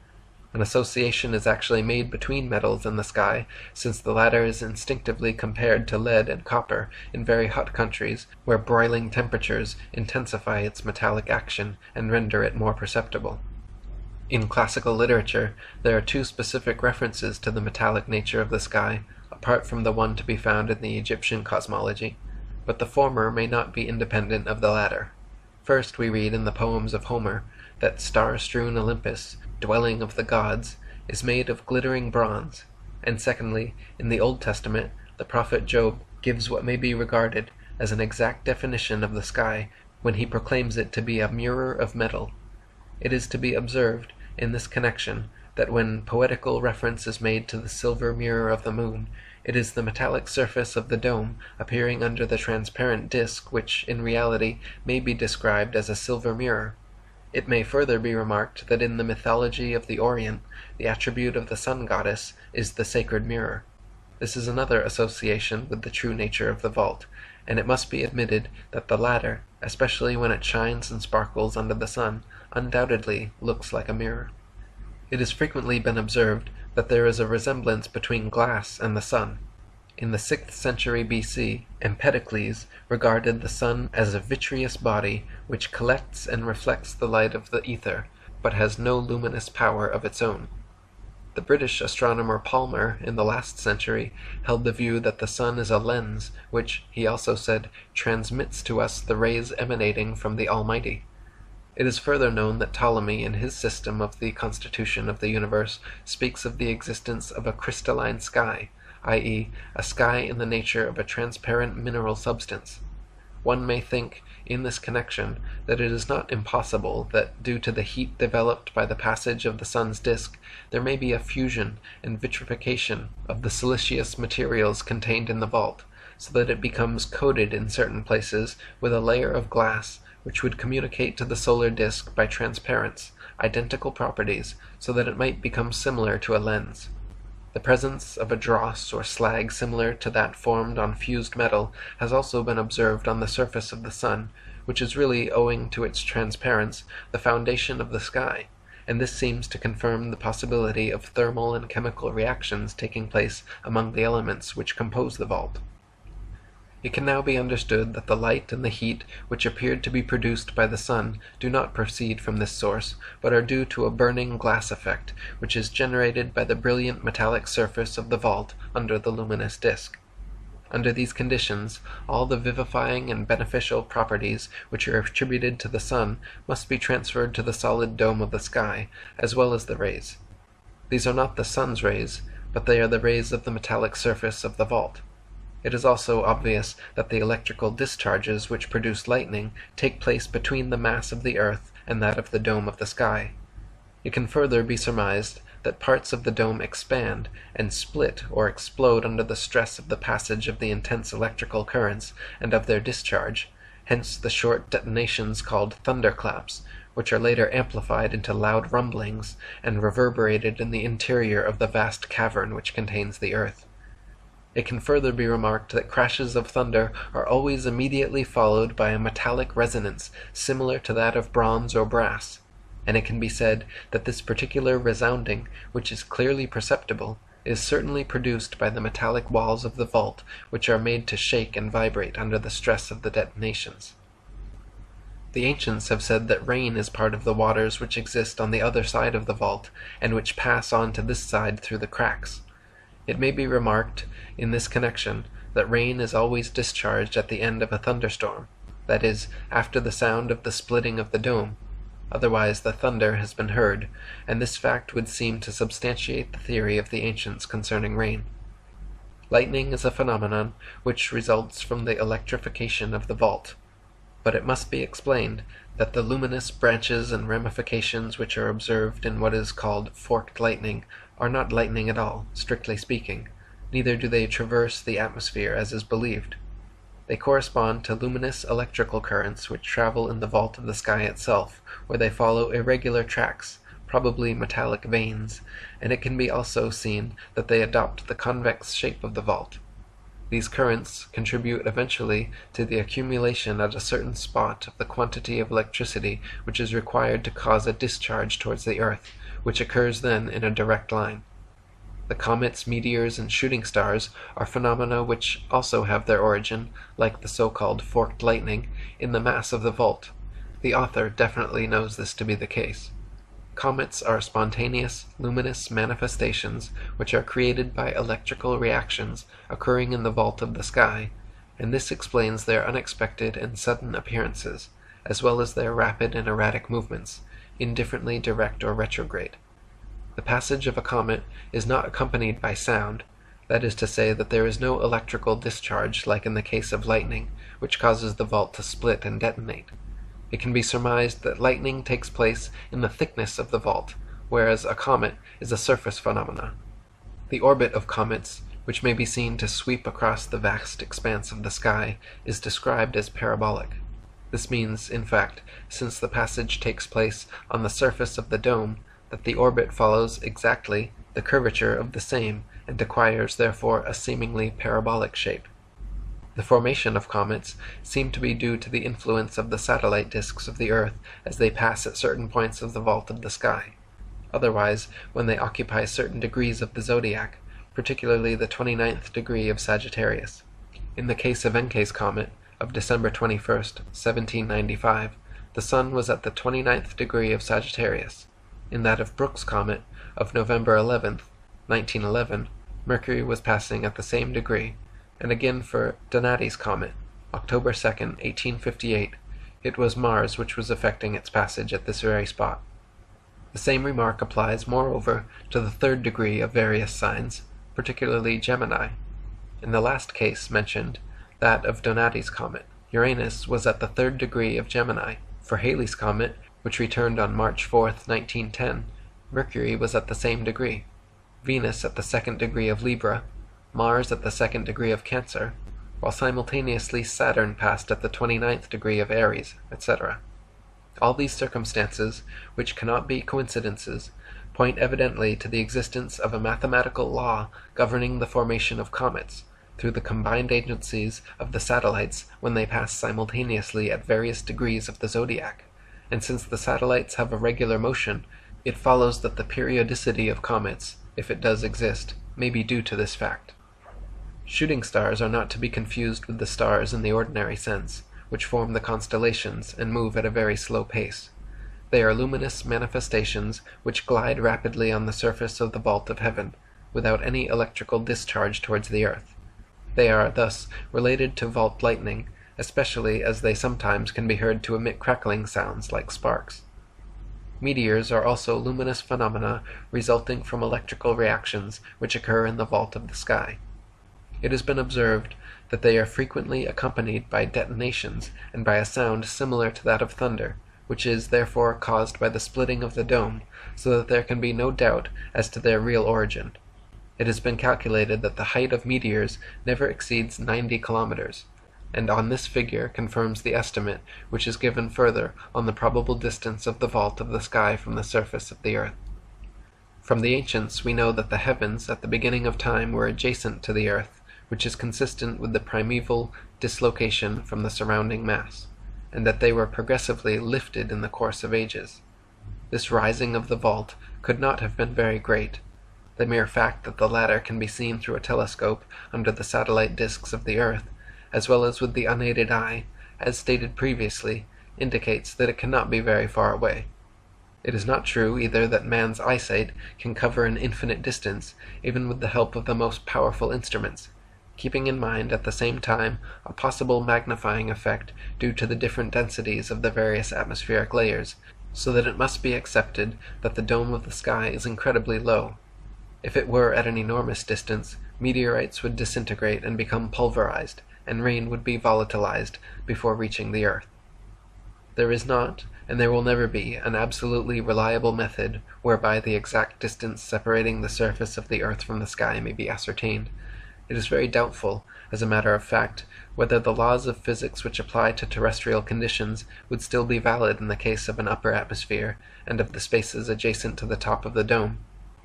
An association is actually made between metals and the sky, since the latter is instinctively compared to lead and copper in very hot countries, where broiling temperatures intensify its metallic action and render it more perceptible. In classical literature, there are two specific references to the metallic nature of the sky, apart from the one to be found in the Egyptian cosmology, but the former may not be independent of the latter. First, we read in the poems of Homer that star-strewn Olympus, dwelling of the gods, is made of glittering bronze, and secondly, in the Old Testament, the prophet Job gives what may be regarded as an exact definition of the sky when he proclaims it to be a mirror of metal. It is to be observed, in this connection, that when poetical reference is made to the silver mirror of the moon, it is the metallic surface of the dome appearing under the transparent disk which, in reality, may be described as a silver mirror. It may further be remarked that in the mythology of the Orient, the attribute of the sun goddess is the sacred mirror. This is another association with the true nature of the vault, and it must be admitted that the latter, especially when it shines and sparkles under the sun, undoubtedly looks like a mirror. It has frequently been observed that there is a resemblance between glass and the sun. In the 6th century BC, Empedocles regarded the sun as a vitreous body which collects and reflects the light of the ether, but has no luminous power of its own. The British astronomer Palmer, in the last century, held the view that the sun is a lens which, he also said, transmits to us the rays emanating from the Almighty. It is further known that Ptolemy, in his system of the constitution of the universe, speaks of the existence of a crystalline sky, i.e., a sky in the nature of a transparent mineral substance. One may think, in this connection, that it is not impossible that, due to the heat developed by the passage of the sun's disk, there may be a fusion and vitrification of the siliceous materials contained in the vault, so that it becomes coated in certain places with a layer of glass which would communicate to the solar disk by transparence, identical properties, so that it might become similar to a lens. The presence of a dross or slag similar to that formed on fused metal has also been observed on the surface of the sun, which is really, owing to its transparence, the foundation of the sky, and this seems to confirm the possibility of thermal and chemical reactions taking place among the elements which compose the vault. It can now be understood that the light and the heat which appeared to be produced by the sun do not proceed from this source, but are due to a burning glass effect, which is generated by the brilliant metallic surface of the vault under the luminous disk. Under these conditions, all the vivifying and beneficial properties which are attributed to the sun must be transferred to the solid dome of the sky, as well as the rays. These are not the sun's rays, but they are the rays of the metallic surface of the vault. It is also obvious that the electrical discharges which produce lightning take place between the mass of the earth and that of the dome of the sky. It can further be surmised that parts of the dome expand and split or explode under the stress of the passage of the intense electrical currents and of their discharge, hence the short detonations called thunderclaps, which are later amplified into loud rumblings and reverberated in the interior of the vast cavern which contains the earth. It can further be remarked that crashes of thunder are always immediately followed by a metallic resonance similar to that of bronze or brass, and it can be said that this particular resounding, which is clearly perceptible, is certainly produced by the metallic walls of the vault, which are made to shake and vibrate under the stress of the detonations. The ancients have said that rain is part of the waters which exist on the other side of the vault, and which pass on to this side through the cracks. It may be remarked in this connection that rain is always discharged at the end of a thunderstorm, that is, after the sound of the splitting of the dome. Otherwise the thunder has been heard, and this fact would seem to substantiate the theory of the ancients concerning rain. Lightning is a phenomenon which results from the electrification of the vault, but it must be explained that the luminous branches and ramifications which are observed in what is called forked lightning are not lightning at all, strictly speaking, neither do they traverse the atmosphere as is believed. They correspond to luminous electrical currents which travel in the vault of the sky itself, where they follow irregular tracks, probably metallic veins, and it can be also seen that they adopt the convex shape of the vault. These currents contribute eventually to the accumulation at a certain spot of the quantity of electricity which is required to cause a discharge towards the earth, which occurs then in a direct line. The comets, meteors, and shooting stars are phenomena which also have their origin, like the so-called forked lightning, in the mass of the vault. The author definitely knows this to be the case. Comets are spontaneous, luminous manifestations which are created by electrical reactions occurring in the vault of the sky, and this explains their unexpected and sudden appearances, as well as their rapid and erratic movements, indifferently direct or retrograde. The passage of a comet is not accompanied by sound, that is to say that there is no electrical discharge like in the case of lightning, which causes the vault to split and detonate. It can be surmised that lightning takes place in the thickness of the vault, whereas a comet is a surface phenomena. The orbit of comets, which may be seen to sweep across the vast expanse of the sky, is described as parabolic. This means, in fact, since the passage takes place on the surface of the dome, that the orbit follows exactly the curvature of the same, and acquires therefore a seemingly parabolic shape. The formation of comets seem to be due to the influence of the satellite disks of the earth as they pass at certain points of the vault of the sky. Otherwise, when they occupy certain degrees of the zodiac, particularly the 29th degree of Sagittarius. In the case of Encke's comet of December 21st, 1795, the sun was at the 29th degree of Sagittarius. In that of Brooks' comet of November 11th, 1911, Mercury was passing at the same degree, and again for Donati's comet, October 2nd, 1858, it was Mars which was effecting its passage at this very spot. The same remark applies, moreover, to the third degree of various signs, particularly Gemini. In the last case mentioned, that of Donati's comet, Uranus was at the third degree of Gemini. For Halley's comet, which returned on March 4th, 1910, Mercury was at the same degree, Venus at the second degree of Libra, Mars at the second degree of Cancer, while simultaneously Saturn passed at the 29th degree of Aries, etc. All these circumstances, which cannot be coincidences, point evidently to the existence of a mathematical law governing the formation of comets, through the combined agencies of the satellites when they pass simultaneously at various degrees of the zodiac, and since the satellites have a regular motion, it follows that the periodicity of comets, if it does exist, may be due to this fact. Shooting stars are not to be confused with the stars in the ordinary sense, which form the constellations and move at a very slow pace. They are luminous manifestations which glide rapidly on the surface of the vault of heaven, without any electrical discharge towards the earth. They are thus related to vault lightning, especially as they sometimes can be heard to emit crackling sounds like sparks. Meteors are also luminous phenomena resulting from electrical reactions which occur in the vault of the sky. It has been observed that they are frequently accompanied by detonations and by a sound similar to that of thunder, which is therefore caused by the splitting of the dome, so that there can be no doubt as to their real origin. It has been calculated that the height of meteors never exceeds 90 kilometers, and on this figure confirms the estimate which is given further on the probable distance of the vault of the sky from the surface of the earth. From the ancients we know that the heavens at the beginning of time were adjacent to the earth, which is consistent with the primeval dislocation from the surrounding mass, and that they were progressively lifted in the course of ages. This rising of the vault could not have been very great. The mere fact that the latter can be seen through a telescope under the satellite disks of the earth, as well as with the unaided eye, as stated previously, indicates that it cannot be very far away. It is not true either that man's eyesight can cover an infinite distance, even with the help of the most powerful instruments, keeping in mind at the same time a possible magnifying effect due to the different densities of the various atmospheric layers, so that it must be accepted that the dome of the sky is incredibly low. If it were at an enormous distance, meteorites would disintegrate and become pulverized, and rain would be volatilized before reaching the earth. There is not, and there will never be, an absolutely reliable method whereby the exact distance separating the surface of the earth from the sky may be ascertained. It is very doubtful, as a matter of fact, whether the laws of physics which apply to terrestrial conditions would still be valid in the case of an upper atmosphere and of the spaces adjacent to the top of the dome,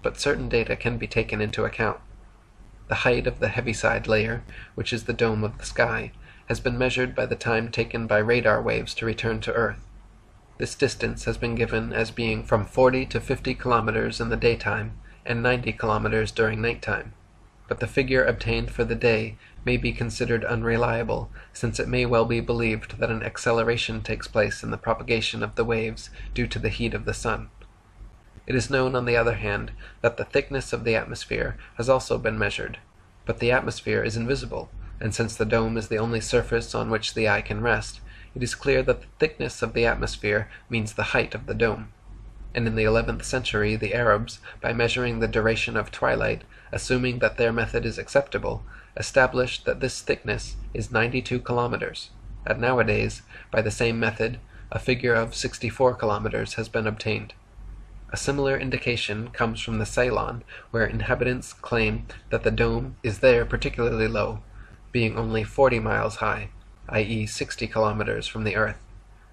but certain data can be taken into account. The height of the heaviside layer, which is the dome of the sky, has been measured by the time taken by radar waves to return to Earth. This distance has been given as being from 40 to 50 kilometers in the daytime and 90 kilometers during nighttime, but the figure obtained for the day may be considered unreliable, since it may well be believed that an acceleration takes place in the propagation of the waves due to the heat of the sun. It is known, on the other hand, that the thickness of the atmosphere has also been measured, but the atmosphere is invisible, and since the dome is the only surface on which the eye can rest, it is clear that the thickness of the atmosphere means the height of the dome. And in the 11th century the Arabs, by measuring the duration of twilight, assuming that their method is acceptable, established that this thickness is 92 kilometers, and nowadays, by the same method, a figure of 64 kilometers has been obtained. A similar indication comes from the Ceylon, where inhabitants claim that the dome is there particularly low, being only 40 miles high, i.e. 60 kilometers from the earth,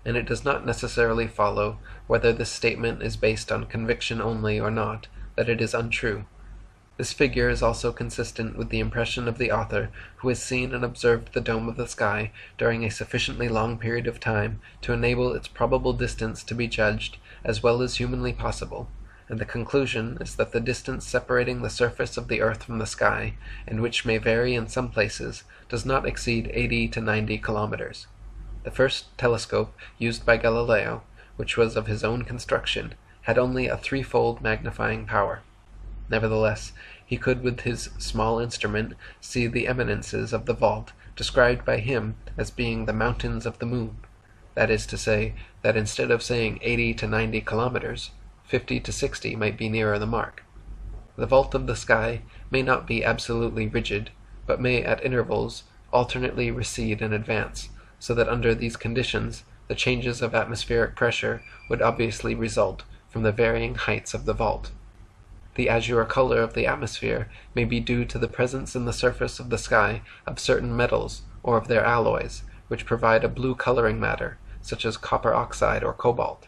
and it does not necessarily follow, whether this statement is based on conviction only or not, that it is untrue. This figure is also consistent with the impression of the author, who has seen and observed the dome of the sky during a sufficiently long period of time to enable its probable distance to be judged as well as humanly possible, and the conclusion is that the distance separating the surface of the earth from the sky, and which may vary in some places, does not exceed 80 to 90 kilometers. The first telescope used by Galileo, which was of his own construction, had only a threefold magnifying power. Nevertheless, he could with his small instrument see the eminences of the vault, described by him as being the mountains of the moon. That is to say, that instead of saying 80 to 90 kilometers, 50 to 60 might be nearer the mark. The vault of the sky may not be absolutely rigid, but may at intervals alternately recede and advance, so that under these conditions the changes of atmospheric pressure would obviously result from the varying heights of the vault. The azure color of the atmosphere may be due to the presence in the surface of the sky of certain metals or of their alloys, which provide a blue coloring matter, such as copper oxide or cobalt.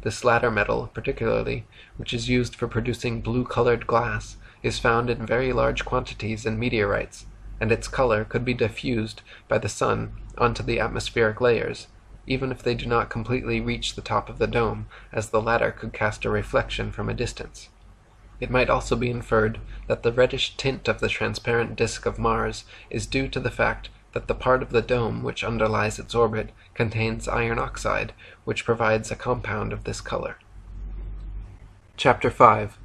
This latter metal, particularly, which is used for producing blue-colored glass, is found in very large quantities in meteorites, and its color could be diffused by the sun onto the atmospheric layers, even if they do not completely reach the top of the dome, as the latter could cast a reflection from a distance. It might also be inferred that the reddish tint of the transparent disk of Mars is due to the fact that the part of the dome which underlies its orbit contains iron oxide, which provides a compound of this color. Chapter 5.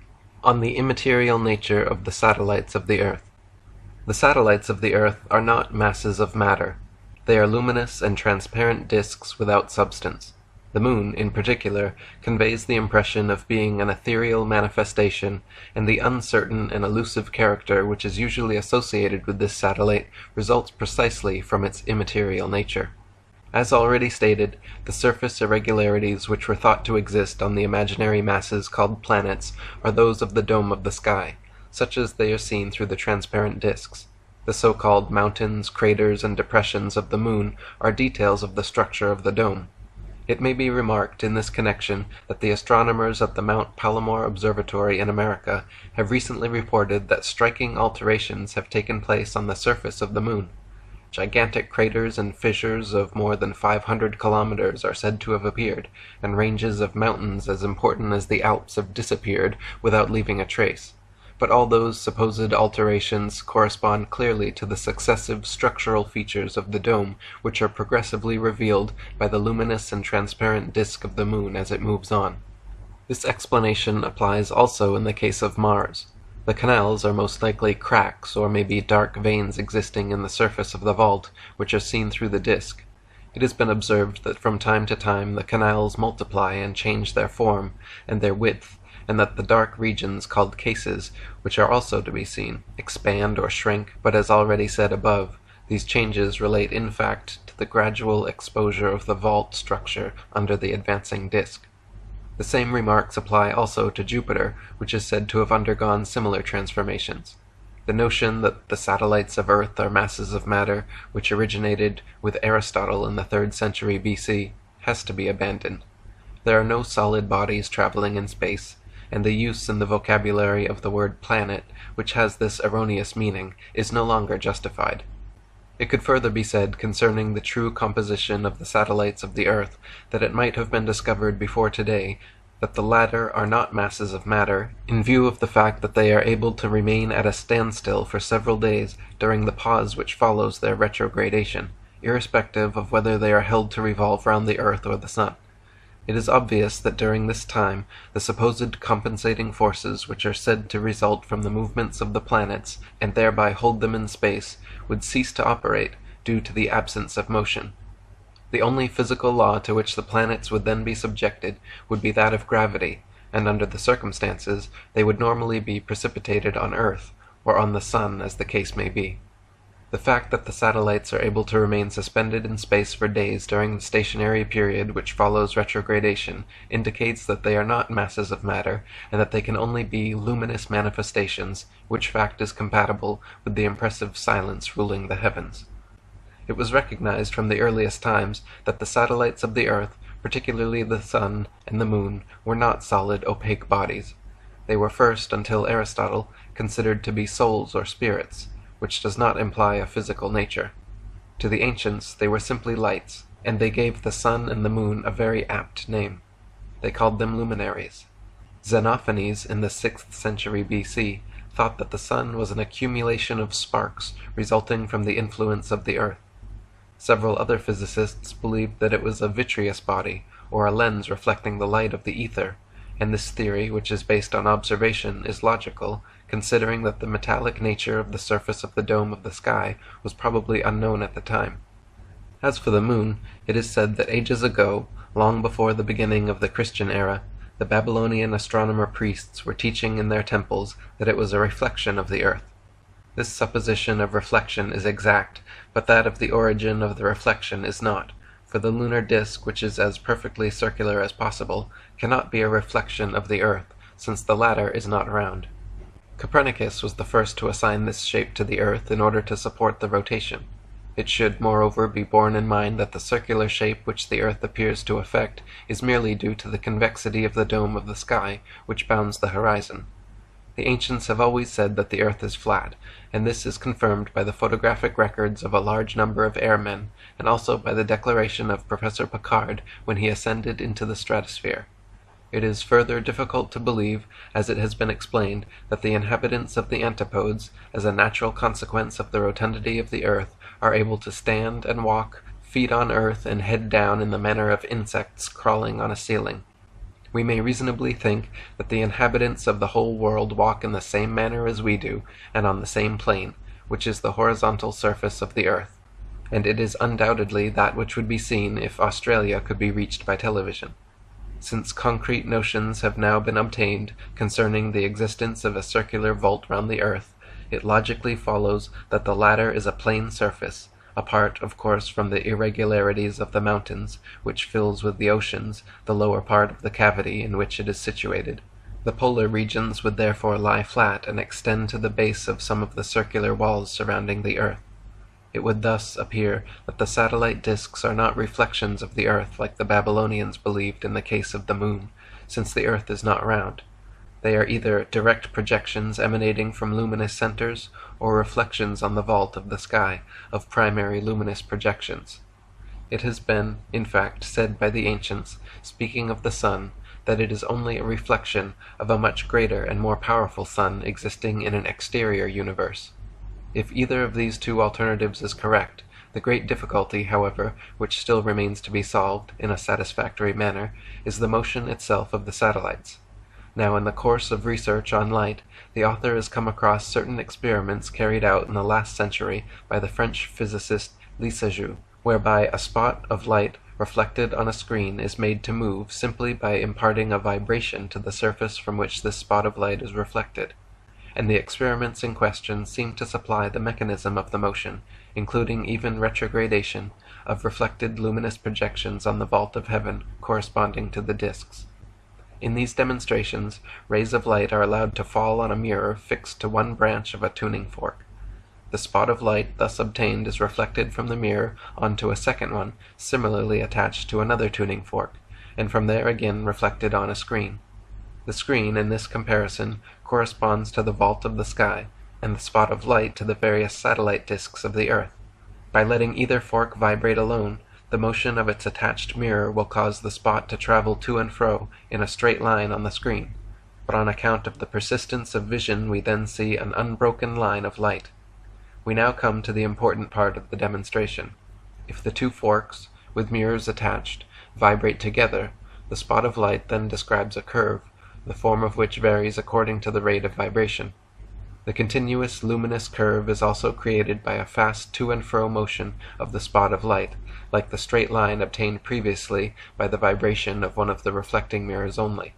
On the immaterial nature of the satellites of the Earth. The satellites of the Earth are not masses of matter. They are luminous and transparent disks without substance. The moon, in particular, conveys the impression of being an ethereal manifestation, and the uncertain and elusive character which is usually associated with this satellite results precisely from its immaterial nature. As already stated, the surface irregularities which were thought to exist on the imaginary masses called planets are those of the dome of the sky, such as they are seen through the transparent disks. The so-called mountains, craters, and depressions of the moon are details of the structure of the dome. It may be remarked in this connection that the astronomers at the Mount Palomar Observatory in America have recently reported that striking alterations have taken place on the surface of the moon. Gigantic craters and fissures of more than 500 kilometers are said to have appeared, and ranges of mountains as important as the Alps have disappeared without leaving a trace. But all those supposed alterations correspond clearly to the successive structural features of the dome which are progressively revealed by the luminous and transparent disk of the moon as it moves on. This explanation applies also in the case of Mars. The canals are most likely cracks or maybe dark veins existing in the surface of the vault, which are seen through the disk. It has been observed that from time to time the canals multiply and change their form and their width, and that the dark regions called cases, which are also to be seen, expand or shrink, but as already said above, these changes relate in fact to the gradual exposure of the vault structure under the advancing disk. The same remarks apply also to Jupiter, which is said to have undergone similar transformations. The notion that the satellites of Earth are masses of matter, which originated with Aristotle in the 3rd century BC, has to be abandoned. There are no solid bodies traveling in space, and the use in the vocabulary of the word planet, which has this erroneous meaning, is no longer justified. It could further be said concerning the true composition of the satellites of the Earth that it might have been discovered before today that the latter are not masses of matter, in view of the fact that they are able to remain at a standstill for several days during the pause which follows their retrogradation, irrespective of whether they are held to revolve round the Earth or the Sun. It is obvious that during this time the supposed compensating forces which are said to result from the movements of the planets, and thereby hold them in space, would cease to operate, due to the absence of motion. The only physical law to which the planets would then be subjected would be that of gravity, and under the circumstances they would normally be precipitated on Earth, or on the Sun as the case may be. The fact that the satellites are able to remain suspended in space for days during the stationary period which follows retrogradation indicates that they are not masses of matter, and that they can only be luminous manifestations, which fact is compatible with the impressive silence ruling the heavens. It was recognized from the earliest times that the satellites of the Earth, particularly the Sun and the Moon, were not solid, opaque bodies. They were first, until Aristotle, considered to be souls or spirits, which does not imply a physical nature. To the ancients they were simply lights, and they gave the sun and the moon a very apt name. They called them luminaries. Xenophanes in the 6th century BC thought that the sun was an accumulation of sparks resulting from the influence of the earth. Several other physicists believed that it was a vitreous body, or a lens reflecting the light of the ether, and this theory, which is based on observation, is logical, considering that the metallic nature of the surface of the dome of the sky was probably unknown at the time. As for the moon, it is said that ages ago, long before the beginning of the Christian era, the Babylonian astronomer priests were teaching in their temples that it was a reflection of the earth. This supposition of reflection is exact, but that of the origin of the reflection is not, for the lunar disk, which is as perfectly circular as possible, cannot be a reflection of the earth, since the latter is not round. Copernicus was the first to assign this shape to the earth in order to support the rotation. It should, moreover, be borne in mind that the circular shape which the earth appears to affect is merely due to the convexity of the dome of the sky, which bounds the horizon. The ancients have always said that the earth is flat, and this is confirmed by the photographic records of a large number of airmen, and also by the declaration of Professor Piccard when he ascended into the stratosphere. It is further difficult to believe, as it has been explained, that the inhabitants of the antipodes, as a natural consequence of the rotundity of the earth, are able to stand and walk, feet on earth, and head down in the manner of insects crawling on a ceiling. We may reasonably think that the inhabitants of the whole world walk in the same manner as we do, and on the same plane, which is the horizontal surface of the earth, and it is undoubtedly that which would be seen if Australia could be reached by television. Since concrete notions have now been obtained concerning the existence of a circular vault round the earth, it logically follows that the latter is a plane surface, apart, of course, from the irregularities of the mountains, which fills with the oceans the lower part of the cavity in which it is situated. The polar regions would therefore lie flat and extend to the base of some of the circular walls surrounding the earth. It would thus appear that the satellite disks are not reflections of the earth like the Babylonians believed in the case of the moon, since the earth is not round. They are either direct projections emanating from luminous centers, or reflections on the vault of the sky of primary luminous projections. It has been, in fact, said by the ancients, speaking of the sun, that it is only a reflection of a much greater and more powerful sun existing in an exterior universe. If either of these two alternatives is correct, the great difficulty, however, which still remains to be solved in a satisfactory manner, is the motion itself of the satellites. Now, in the course of research on light, the author has come across certain experiments carried out in the last century by the French physicist Lissajous, whereby a spot of light reflected on a screen is made to move simply by imparting a vibration to the surface from which this spot of light is reflected. And the experiments in question seem to supply the mechanism of the motion, including even retrogradation, of reflected luminous projections on the vault of heaven corresponding to the disks. In these demonstrations, rays of light are allowed to fall on a mirror fixed to one branch of a tuning fork. The spot of light thus obtained is reflected from the mirror onto a second one, similarly attached to another tuning fork, and from there again reflected on a screen. The screen, in this comparison, corresponds to the vault of the sky, and the spot of light to the various satellite disks of the earth. By letting either fork vibrate alone, the motion of its attached mirror will cause the spot to travel to and fro in a straight line on the screen, but on account of the persistence of vision we then see an unbroken line of light. We now come to the important part of the demonstration. If the two forks, with mirrors attached, vibrate together, the spot of light then describes a curve, the form of which varies according to the rate of vibration. The continuous luminous curve is also created by a fast to and fro motion of the spot of light, like the straight line obtained previously by the vibration of one of the reflecting mirrors only.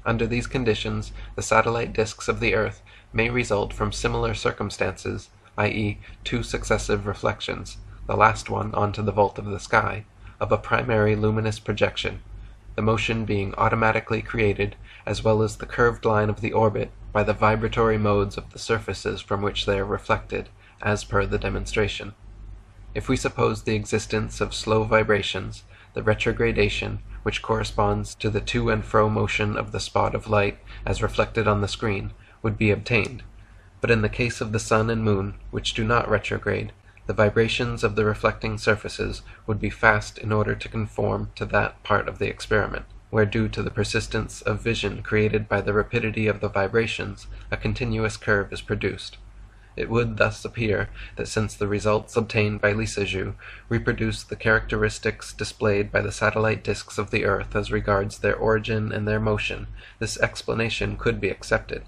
Under these conditions, the satellite disks of the earth may result from similar circumstances, i.e., two successive reflections, the last one onto the vault of the sky, of a primary luminous projection, the motion being automatically created, as well as the curved line of the orbit, by the vibratory modes of the surfaces from which they are reflected, as per the demonstration. If we suppose the existence of slow vibrations, the retrogradation, which corresponds to the to and fro motion of the spot of light as reflected on the screen, would be obtained. But in the case of the sun and moon, which do not retrograde, the vibrations of the reflecting surfaces would be fast in order to conform to that part of the experiment, where, due to the persistence of vision created by the rapidity of the vibrations, a continuous curve is produced. It would thus appear that since the results obtained by Lissajous reproduce the characteristics displayed by the satellite disks of the earth as regards their origin and their motion, this explanation could be accepted.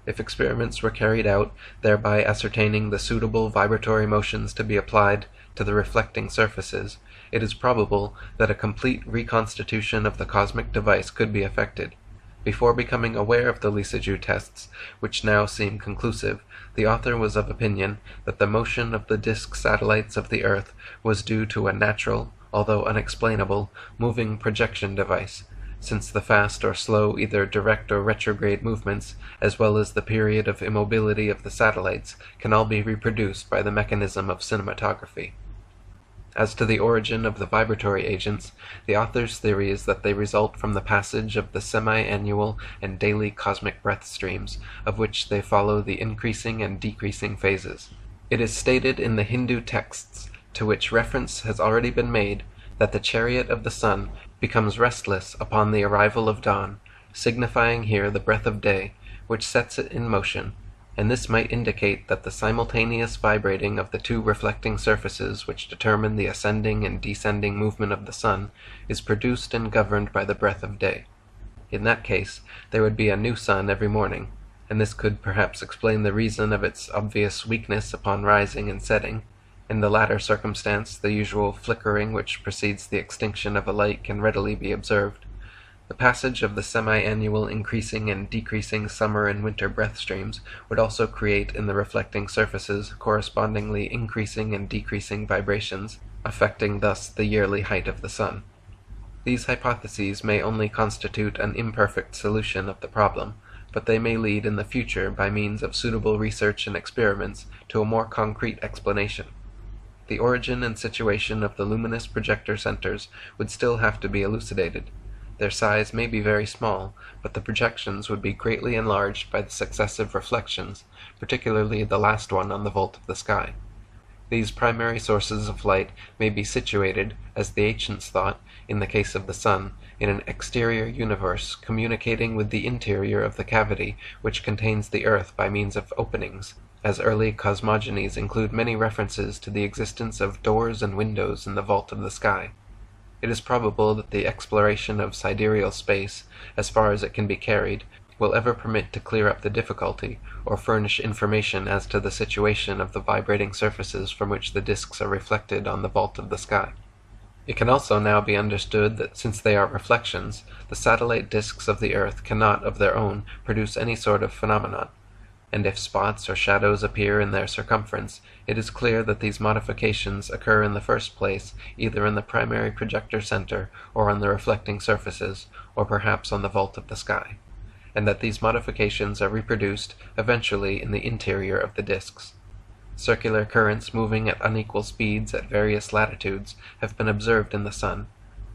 If experiments were carried out, thereby ascertaining the suitable vibratory motions to be applied to the reflecting surfaces, it is probable that a complete reconstitution of the cosmic device could be effected. Before becoming aware of the Lissajous tests, which now seem conclusive, the author was of opinion that the motion of the disk satellites of the earth was due to a natural, although unexplainable, moving projection device, since the fast or slow either direct or retrograde movements, as well as the period of immobility of the satellites, can all be reproduced by the mechanism of cinematography. As to the origin of the vibratory agents, the author's theory is that they result from the passage of the semi-annual and daily cosmic breath streams, of which they follow the increasing and decreasing phases. It is stated in the Hindu texts, to which reference has already been made, that the chariot of the sun becomes restless upon the arrival of dawn, signifying here the breath of day, which sets it in motion, and this might indicate that the simultaneous vibrating of the two reflecting surfaces which determine the ascending and descending movement of the sun is produced and governed by the breath of day. In that case, there would be a new sun every morning, and this could perhaps explain the reason of its obvious weakness upon rising and setting. In the latter circumstance, the usual flickering which precedes the extinction of a light can readily be observed. The passage of the semi-annual increasing and decreasing summer and winter breath streams would also create in the reflecting surfaces correspondingly increasing and decreasing vibrations, affecting thus the yearly height of the sun. These hypotheses may only constitute an imperfect solution of the problem, but they may lead in the future, by means of suitable research and experiments, to a more concrete explanation. The origin and situation of the luminous projector centers would still have to be elucidated. Their size may be very small, but the projections would be greatly enlarged by the successive reflections, particularly the last one on the vault of the sky. These primary sources of light may be situated, as the ancients thought, in the case of the sun, in an exterior universe communicating with the interior of the cavity which contains the earth by means of openings, as early cosmogonies include many references to the existence of doors and windows in the vault of the sky. It is probable that the exploration of sidereal space, as far as it can be carried, will ever permit to clear up the difficulty, or furnish information as to the situation of the vibrating surfaces from which the disks are reflected on the vault of the sky. It can also now be understood that since they are reflections, the satellite disks of the earth cannot of their own produce any sort of phenomenon, and if spots or shadows appear in their circumference, it is clear that these modifications occur in the first place either in the primary projector center or on the reflecting surfaces, or perhaps on the vault of the sky, and that these modifications are reproduced eventually in the interior of the disks. Circular currents moving at unequal speeds at various latitudes have been observed in the sun,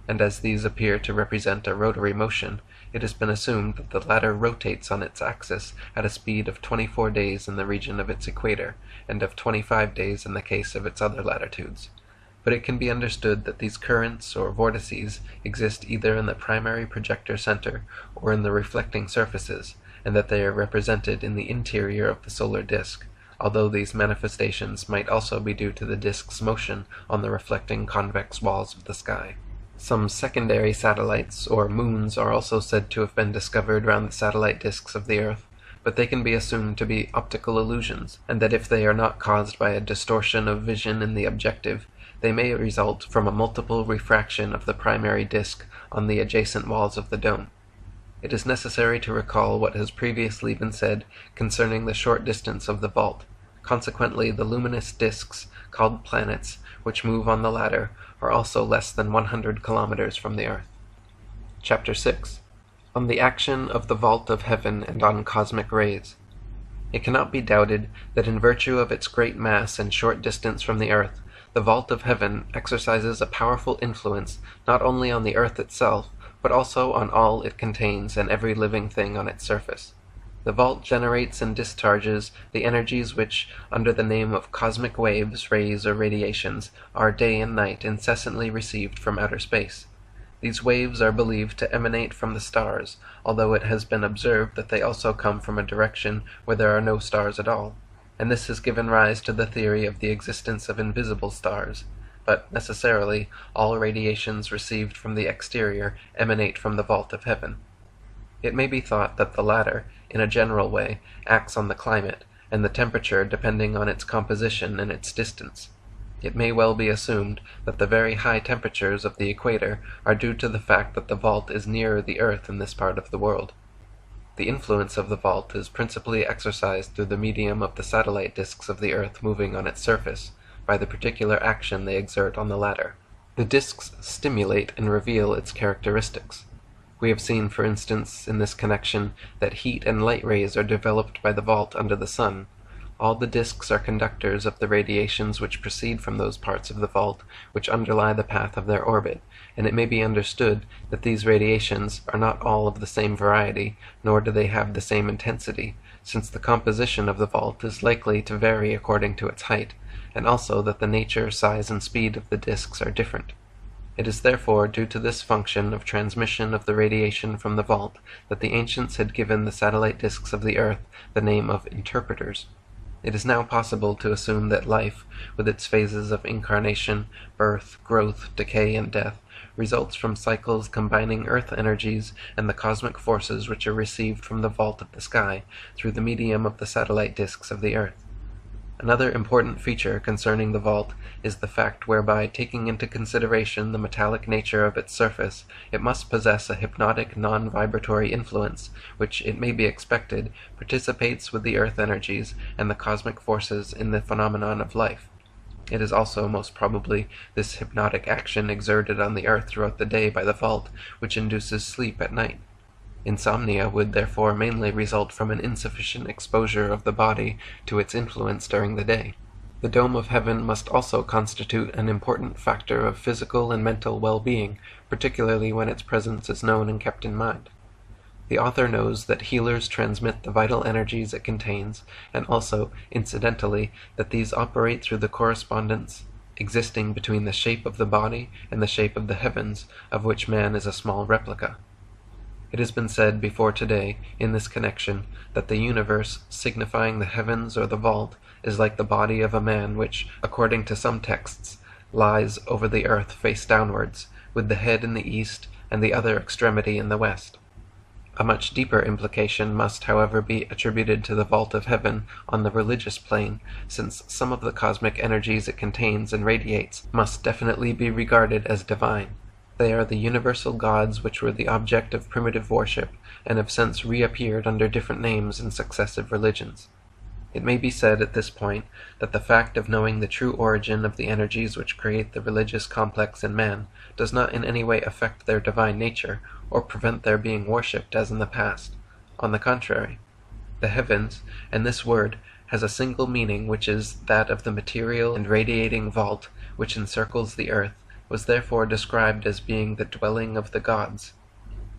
and as these appear to represent a rotary motion, it has been assumed that the latter rotates on its axis at a speed of 24 days in the region of its equator, and of 25 days in the case of its other latitudes. But it can be understood that these currents or vortices exist either in the primary projector center or in the reflecting surfaces, and that they are represented in the interior of the solar disk, although these manifestations might also be due to the disk's motion on the reflecting convex walls of the sky. Some secondary satellites, or moons, are also said to have been discovered round the satellite disks of the earth, but they can be assumed to be optical illusions, and that if they are not caused by a distortion of vision in the objective, they may result from a multiple refraction of the primary disk on the adjacent walls of the dome. It is necessary to recall what has previously been said concerning the short distance of the vault. Consequently, the luminous disks, called planets, which move on the ladder, are also less than 100 kilometers from the earth. Chapter 6. On the action of the vault of heaven and on cosmic rays. It cannot be doubted that in virtue of its great mass and short distance from the earth, the vault of heaven exercises a powerful influence not only on the earth itself, but also on all it contains and every living thing on its surface. The vault generates and discharges the energies which, under the name of cosmic waves, rays, or radiations, are day and night incessantly received from outer space. These waves are believed to emanate from the stars, although it has been observed that they also come from a direction where there are no stars at all, and this has given rise to the theory of the existence of invisible stars. But necessarily all radiations received from the exterior emanate from the vault of heaven. It may be thought that the latter, in a general way, acts on the climate, and the temperature depending on its composition and its distance. It may well be assumed that the very high temperatures of the equator are due to the fact that the vault is nearer the earth in this part of the world. The influence of the vault is principally exercised through the medium of the satellite disks of the earth moving on its surface, by the particular action they exert on the latter. The disks stimulate and reveal its characteristics. We have seen, for instance, in this connection, that heat and light rays are developed by the vault under the sun. All the disks are conductors of the radiations which proceed from those parts of the vault which underlie the path of their orbit, and it may be understood that these radiations are not all of the same variety, nor do they have the same intensity, since the composition of the vault is likely to vary according to its height, and also that the nature, size, and speed of the disks are different. It is therefore due to this function of transmission of the radiation from the vault that the ancients had given the satellite disks of the earth the name of interpreters. It is now possible to assume that life, with its phases of incarnation, birth, growth, decay, and death, results from cycles combining earth energies and the cosmic forces which are received from the vault of the sky through the medium of the satellite disks of the earth. Another important feature concerning the vault is the fact whereby, taking into consideration the metallic nature of its surface, it must possess a hypnotic non-vibratory influence, which, it may be expected, participates with the earth energies and the cosmic forces in the phenomenon of life. It is also, most probably, this hypnotic action exerted on the earth throughout the day by the vault, which induces sleep at night. Insomnia would therefore mainly result from an insufficient exposure of the body to its influence during the day. The dome of heaven must also constitute an important factor of physical and mental well-being, particularly when its presence is known and kept in mind. The author knows that healers transmit the vital energies it contains, and also, incidentally, that these operate through the correspondence existing between the shape of the body and the shape of the heavens, of which man is a small replica. It has been said before today, in this connection, that the universe, signifying the heavens or the vault, is like the body of a man which, according to some texts, lies over the earth face downwards, with the head in the east and the other extremity in the west. A much deeper implication must, however, be attributed to the vault of heaven on the religious plane, since some of the cosmic energies it contains and radiates must definitely be regarded as divine. They are the universal gods which were the object of primitive worship, and have since reappeared under different names in successive religions. It may be said at this point that the fact of knowing the true origin of the energies which create the religious complex in man does not in any way affect their divine nature, or prevent their being worshipped as in the past. On the contrary, the heavens, and this word, has a single meaning, which is that of the material and radiating vault which encircles the earth, was therefore described as being the dwelling of the gods.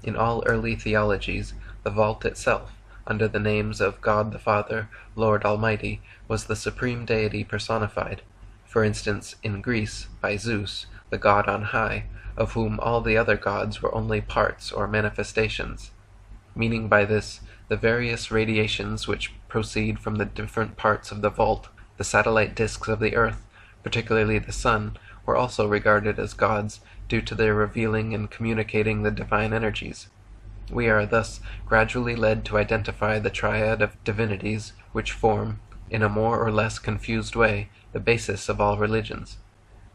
In all early theologies, the vault itself, under the names of God the Father, Lord Almighty, was the supreme deity personified, for instance in Greece by Zeus, the god on high, of whom all the other gods were only parts or manifestations, meaning by this the various radiations which proceed from the different parts of the vault. The satellite discs of the earth, particularly the sun, were also regarded as gods due to their revealing and communicating the divine energies. We are thus gradually led to identify the triad of divinities which form, in a more or less confused way, the basis of all religions.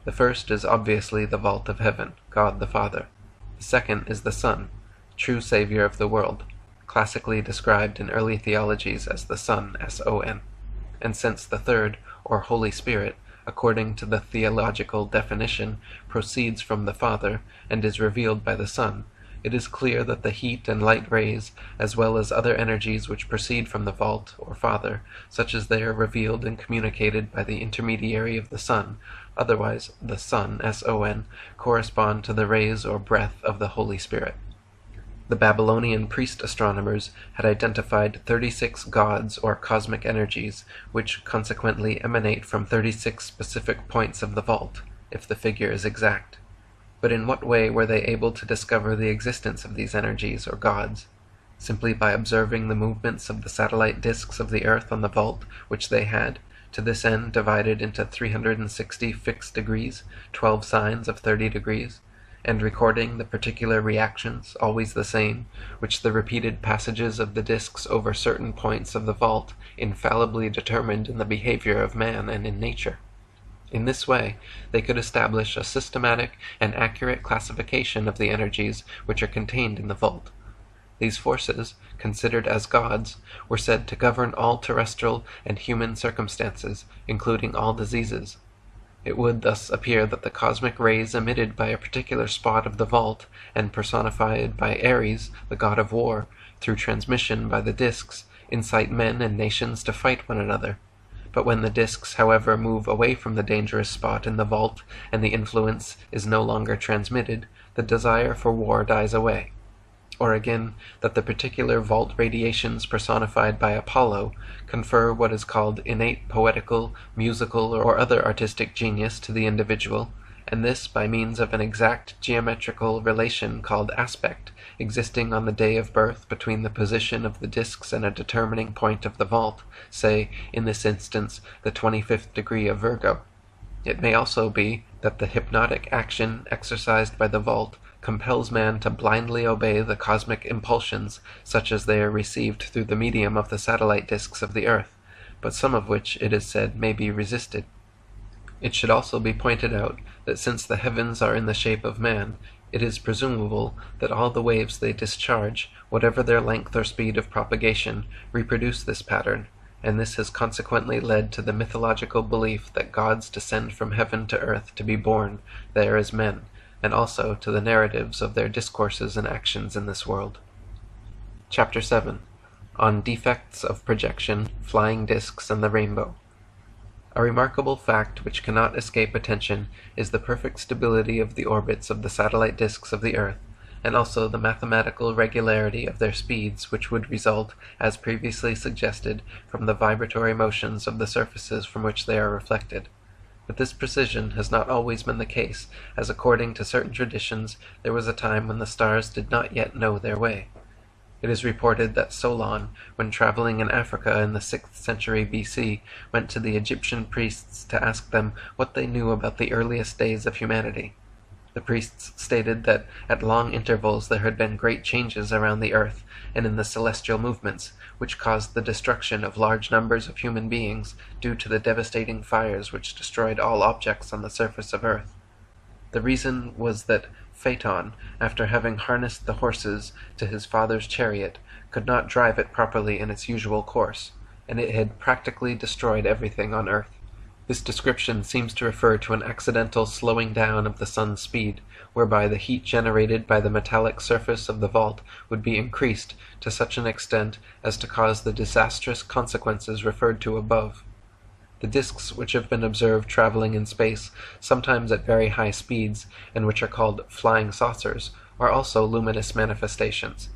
The first is obviously the vault of heaven, God the Father. The second is the Son, true Savior of the world, classically described in early theologies as the Son, S-O-N. And since the third, or Holy Spirit, according to the theological definition, proceeds from the Father, and is revealed by the Son, it is clear that the heat and light rays, as well as other energies which proceed from the vault, or Father, such as they are revealed and communicated by the intermediary of the Son, otherwise the Son, S-O-N, correspond to the rays or breath of the Holy Spirit. The Babylonian priest astronomers had identified 36 gods or cosmic energies, which consequently emanate from 36 specific points of the vault, if the figure is exact. But in what way were they able to discover the existence of these energies or gods? Simply by observing the movements of the satellite discs of the earth on the vault, which they had, to this end, divided into 360 fixed degrees, 12 signs of 30 degrees, and recording the particular reactions, always the same, which the repeated passages of the discs over certain points of the vault infallibly determined in the behavior of man and in nature. In this way, they could establish a systematic and accurate classification of the energies which are contained in the vault. These forces, considered as gods, were said to govern all terrestrial and human circumstances, including all diseases. It would thus appear that the cosmic rays emitted by a particular spot of the vault, and personified by Ares, the god of war, through transmission by the discs, incite men and nations to fight one another. But when the discs, however, move away from the dangerous spot in the vault, and the influence is no longer transmitted, the desire for war dies away. Or again, that the particular vault radiations personified by Apollo confer what is called innate poetical, musical, or other artistic genius to the individual, and this by means of an exact geometrical relation called aspect, existing on the day of birth between the position of the discs and a determining point of the vault, say, in this instance, the 25th degree of Virgo. It may also be that the hypnotic action exercised by the vault compels man to blindly obey the cosmic impulsions, such as they are received through the medium of the satellite discs of the earth, but some of which, it is said, may be resisted. It should also be pointed out that since the heavens are in the shape of man, it is presumable that all the waves they discharge, whatever their length or speed of propagation, reproduce this pattern, and this has consequently led to the mythological belief that gods descend from heaven to earth to be born there as men, and also to the narratives of their discourses and actions in this world. Chapter 7. On Defects of Projection, Flying Discs, and the Rainbow. A remarkable fact which cannot escape attention is the perfect stability of the orbits of the satellite discs of the earth, and also the mathematical regularity of their speeds, which would result, as previously suggested, from the vibratory motions of the surfaces from which they are reflected. But this precision has not always been the case, as according to certain traditions there was a time when the stars did not yet know their way. It is reported that Solon, when traveling in Africa in the 6th century BC, went to the Egyptian priests to ask them what they knew about the earliest days of humanity. The priests stated that at long intervals there had been great changes around the earth and in the celestial movements, which caused the destruction of large numbers of human beings due to the devastating fires which destroyed all objects on the surface of earth. The reason was that Phaeton, after having harnessed the horses to his father's chariot, could not drive it properly in its usual course, and it had practically destroyed everything on earth. This description seems to refer to an accidental slowing down of the sun's speed, whereby the heat generated by the metallic surface of the vault would be increased to such an extent as to cause the disastrous consequences referred to above. The discs which have been observed traveling in space, sometimes at very high speeds, and which are called flying saucers, are also luminous manifestations.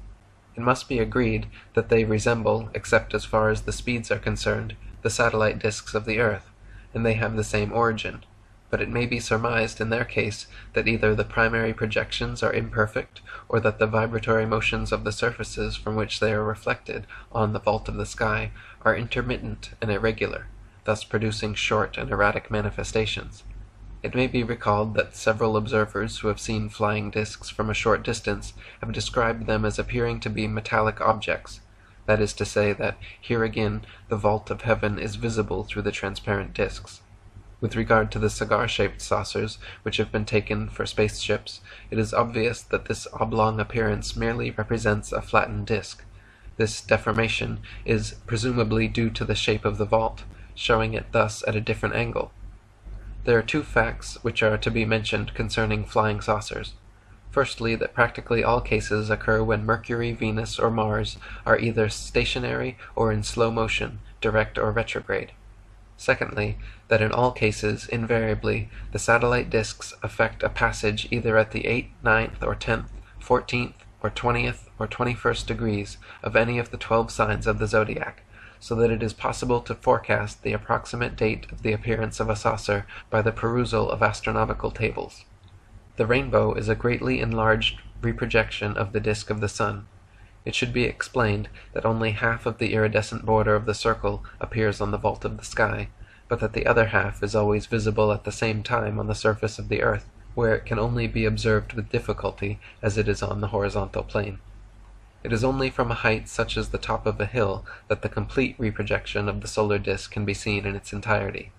It must be agreed that they resemble, except as far as the speeds are concerned, the satellite discs of the earth, and they have the same origin, but it may be surmised in their case that either the primary projections are imperfect, or that the vibratory motions of the surfaces from which they are reflected on the vault of the sky are intermittent and irregular, thus producing short and erratic manifestations. It may be recalled that several observers who have seen flying discs from a short distance have described them as appearing to be metallic objects. That is to say that here again the vault of heaven is visible through the transparent discs. With regard to the cigar-shaped saucers which have been taken for spaceships, it is obvious that this oblong appearance merely represents a flattened disc. This deformation is presumably due to the shape of the vault, showing it thus at a different angle. There are two facts which are to be mentioned concerning flying saucers. Firstly, that practically all cases occur when Mercury, Venus, or Mars are either stationary or in slow motion, direct or retrograde. Secondly, that in all cases, invariably, the satellite discs effect a passage either at the 8th, 9th, or 10th, 14th, or 20th, or 21st degrees of any of the 12 signs of the zodiac, so that it is possible to forecast the approximate date of the appearance of a saucer by the perusal of astronomical tables. The rainbow is a greatly enlarged reprojection of the disk of the sun. It should be explained that only half of the iridescent border of the circle appears on the vault of the sky, but that the other half is always visible at the same time on the surface of the earth, where it can only be observed with difficulty, as it is on the horizontal plane. It is only from a height such as the top of a hill that the complete reprojection of the solar disk can be seen in its entirety.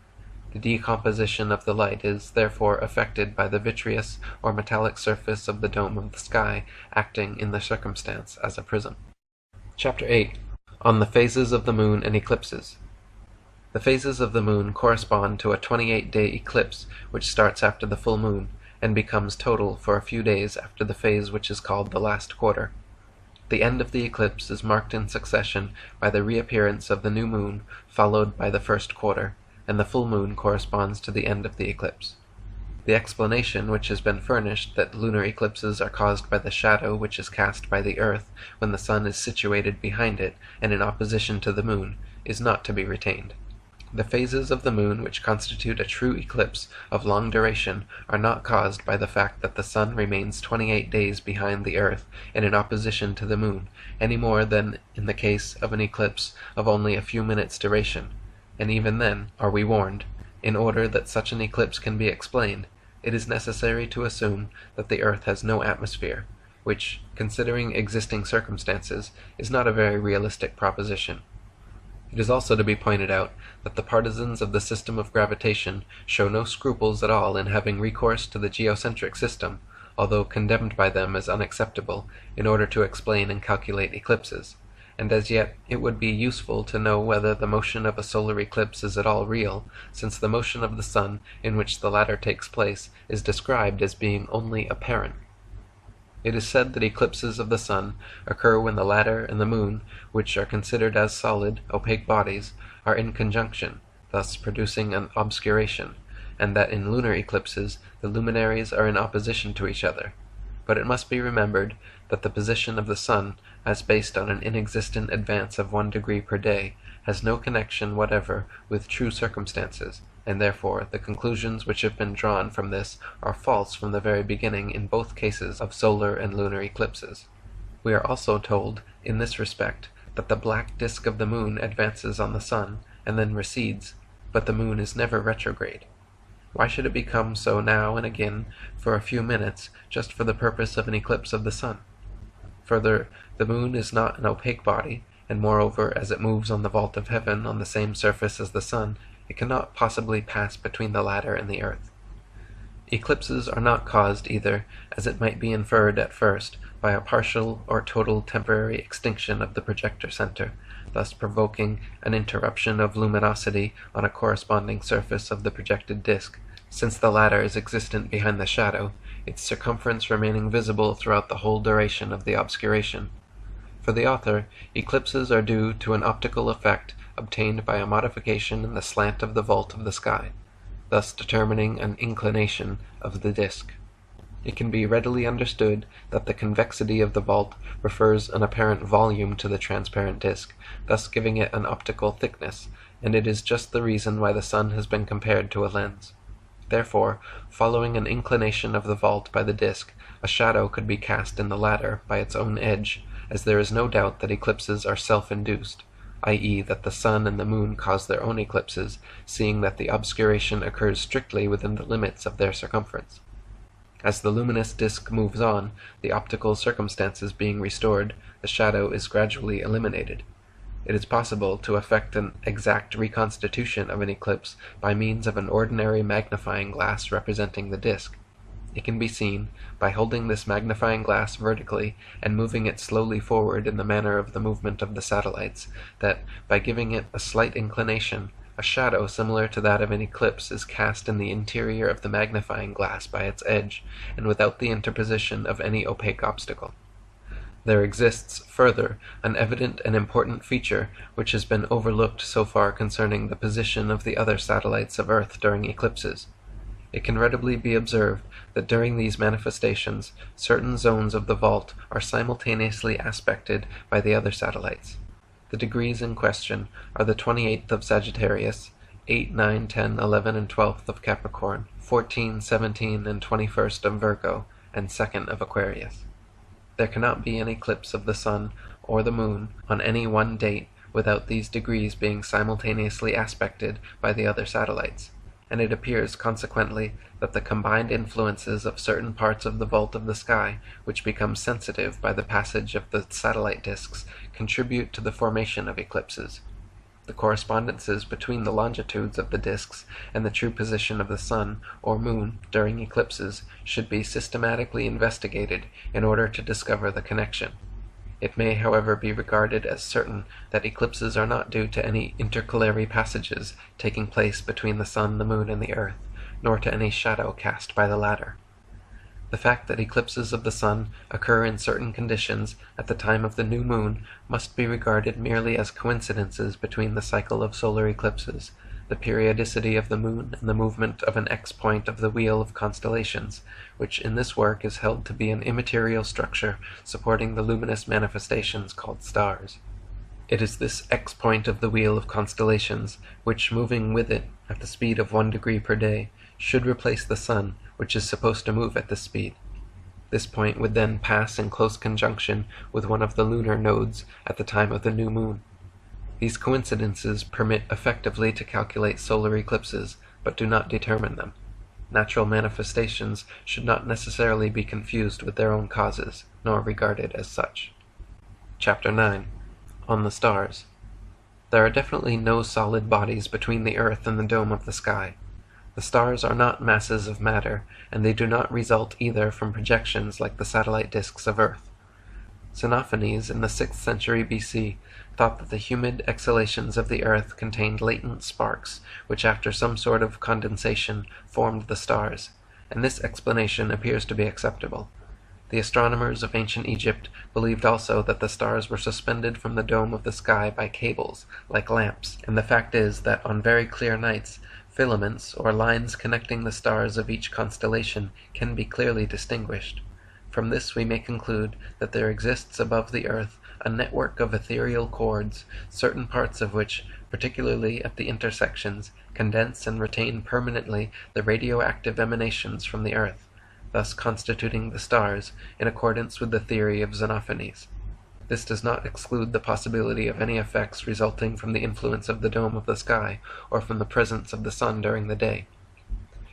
The decomposition of the light is, therefore, effected by the vitreous or metallic surface of the dome of the sky acting in the circumstance as a prism. Chapter 8. On the Phases of the Moon and Eclipses. The phases of the moon correspond to a 28-day eclipse which starts after the full moon, and becomes total for a few days after the phase which is called the last quarter. The end of the eclipse is marked in succession by the reappearance of the new moon, followed by the first quarter, and the full moon corresponds to the end of the eclipse. The explanation which has been furnished that lunar eclipses are caused by the shadow which is cast by the earth when the sun is situated behind it and in opposition to the moon is not to be retained. The phases of the moon which constitute a true eclipse of long duration are not caused by the fact that the sun remains 28 days behind the earth and in opposition to the moon, any more than in the case of an eclipse of only a few minutes' duration. And even then, are we warned, in order that such an eclipse can be explained, it is necessary to assume that the earth has no atmosphere, which, considering existing circumstances, is not a very realistic proposition. It is also to be pointed out that the partisans of the system of gravitation show no scruples at all in having recourse to the geocentric system, although condemned by them as unacceptable, in order to explain and calculate eclipses; and as yet it would be useful to know whether the motion of a solar eclipse is at all real, since the motion of the sun in which the latter takes place is described as being only apparent. It is said that eclipses of the sun occur when the latter and the moon, which are considered as solid, opaque bodies, are in conjunction, thus producing an obscuration, and that in lunar eclipses the luminaries are in opposition to each other. But it must be remembered that the position of the sun, as based on an inexistent advance of 1 degree per day, has no connection whatever with true circumstances, and therefore the conclusions which have been drawn from this are false from the very beginning in both cases of solar and lunar eclipses. We are also told, in this respect, that the black disk of the moon advances on the sun, and then recedes, but the moon is never retrograde. Why should it become so now and again for a few minutes, just for the purpose of an eclipse of the sun? Further, the moon is not an opaque body, and moreover, as it moves on the vault of heaven on the same surface as the sun, it cannot possibly pass between the latter and the earth. Eclipses are not caused either, as it might be inferred at first, by a partial or total temporary extinction of the projector center, thus provoking an interruption of luminosity on a corresponding surface of the projected disk, since the latter is existent behind the shadow, its circumference remaining visible throughout the whole duration of the obscuration. For the author, eclipses are due to an optical effect obtained by a modification in the slant of the vault of the sky, thus determining an inclination of the disk. It can be readily understood that the convexity of the vault refers an apparent volume to the transparent disk, thus giving it an optical thickness, and it is just the reason why the sun has been compared to a lens. Therefore, following an inclination of the vault by the disk, a shadow could be cast in the latter by its own edge, as there is no doubt that eclipses are self-induced, i.e. that the sun and the moon cause their own eclipses, seeing that the obscuration occurs strictly within the limits of their circumference. As the luminous disk moves on, the optical circumstances being restored, the shadow is gradually eliminated. It is possible to effect an exact reconstitution of an eclipse by means of an ordinary magnifying glass representing the disk. It can be seen, by holding this magnifying glass vertically and moving it slowly forward in the manner of the movement of the satellites, that, by giving it a slight inclination, a shadow similar to that of an eclipse is cast in the interior of the magnifying glass by its edge, and without the interposition of any opaque obstacle. There exists, further, an evident and important feature which has been overlooked so far concerning the position of the other satellites of Earth during eclipses. It can readily be observed that during these manifestations certain zones of the vault are simultaneously aspected by the other satellites. The degrees in question are the 28th of Sagittarius, 8, 9, 10, 11, and 12th of Capricorn, 14, 17, and 21st of Virgo, and 2nd of Aquarius. There cannot be an eclipse of the sun or the moon on any one date without these degrees being simultaneously aspected by the other satellites, and it appears consequently that the combined influences of certain parts of the vault of the sky, which become sensitive by the passage of the satellite disks, contribute to the formation of eclipses. The correspondences between the longitudes of the disks and the true position of the sun or moon during eclipses should be systematically investigated in order to discover the connection. It may, however, be regarded as certain that eclipses are not due to any intercalary passages taking place between the sun, the moon, and the earth, nor to any shadow cast by the latter. The fact that eclipses of the sun occur in certain conditions at the time of the new moon must be regarded merely as coincidences between the cycle of solar eclipses, the periodicity of the moon, and the movement of an X-point of the wheel of constellations, which in this work is held to be an immaterial structure supporting the luminous manifestations called stars. It is this X-point of the wheel of constellations which, moving with it at the speed of 1 degree per day, should replace the sun, which is supposed to move at this speed. This point would then pass in close conjunction with one of the lunar nodes at the time of the new moon. These coincidences permit effectively to calculate solar eclipses, but do not determine them. Natural manifestations should not necessarily be confused with their own causes, nor regarded as such. Chapter 9. On the Stars. There are definitely no solid bodies between the Earth and the dome of the sky. The stars are not masses of matter, and they do not result either from projections like the satellite disks of Earth. Xenophanes, in the 6th century BC, thought that the humid exhalations of the Earth contained latent sparks, which after some sort of condensation formed the stars, and this explanation appears to be acceptable. The astronomers of ancient Egypt believed also that the stars were suspended from the dome of the sky by cables, like lamps, and the fact is that on very clear nights, filaments, or lines connecting the stars of each constellation, can be clearly distinguished. From this we may conclude that there exists above the Earth a network of ethereal cords, certain parts of which, particularly at the intersections, condense and retain permanently the radioactive emanations from the Earth, thus constituting the stars, in accordance with the theory of Xenophanes. This does not exclude the possibility of any effects resulting from the influence of the dome of the sky, or from the presence of the sun during the day.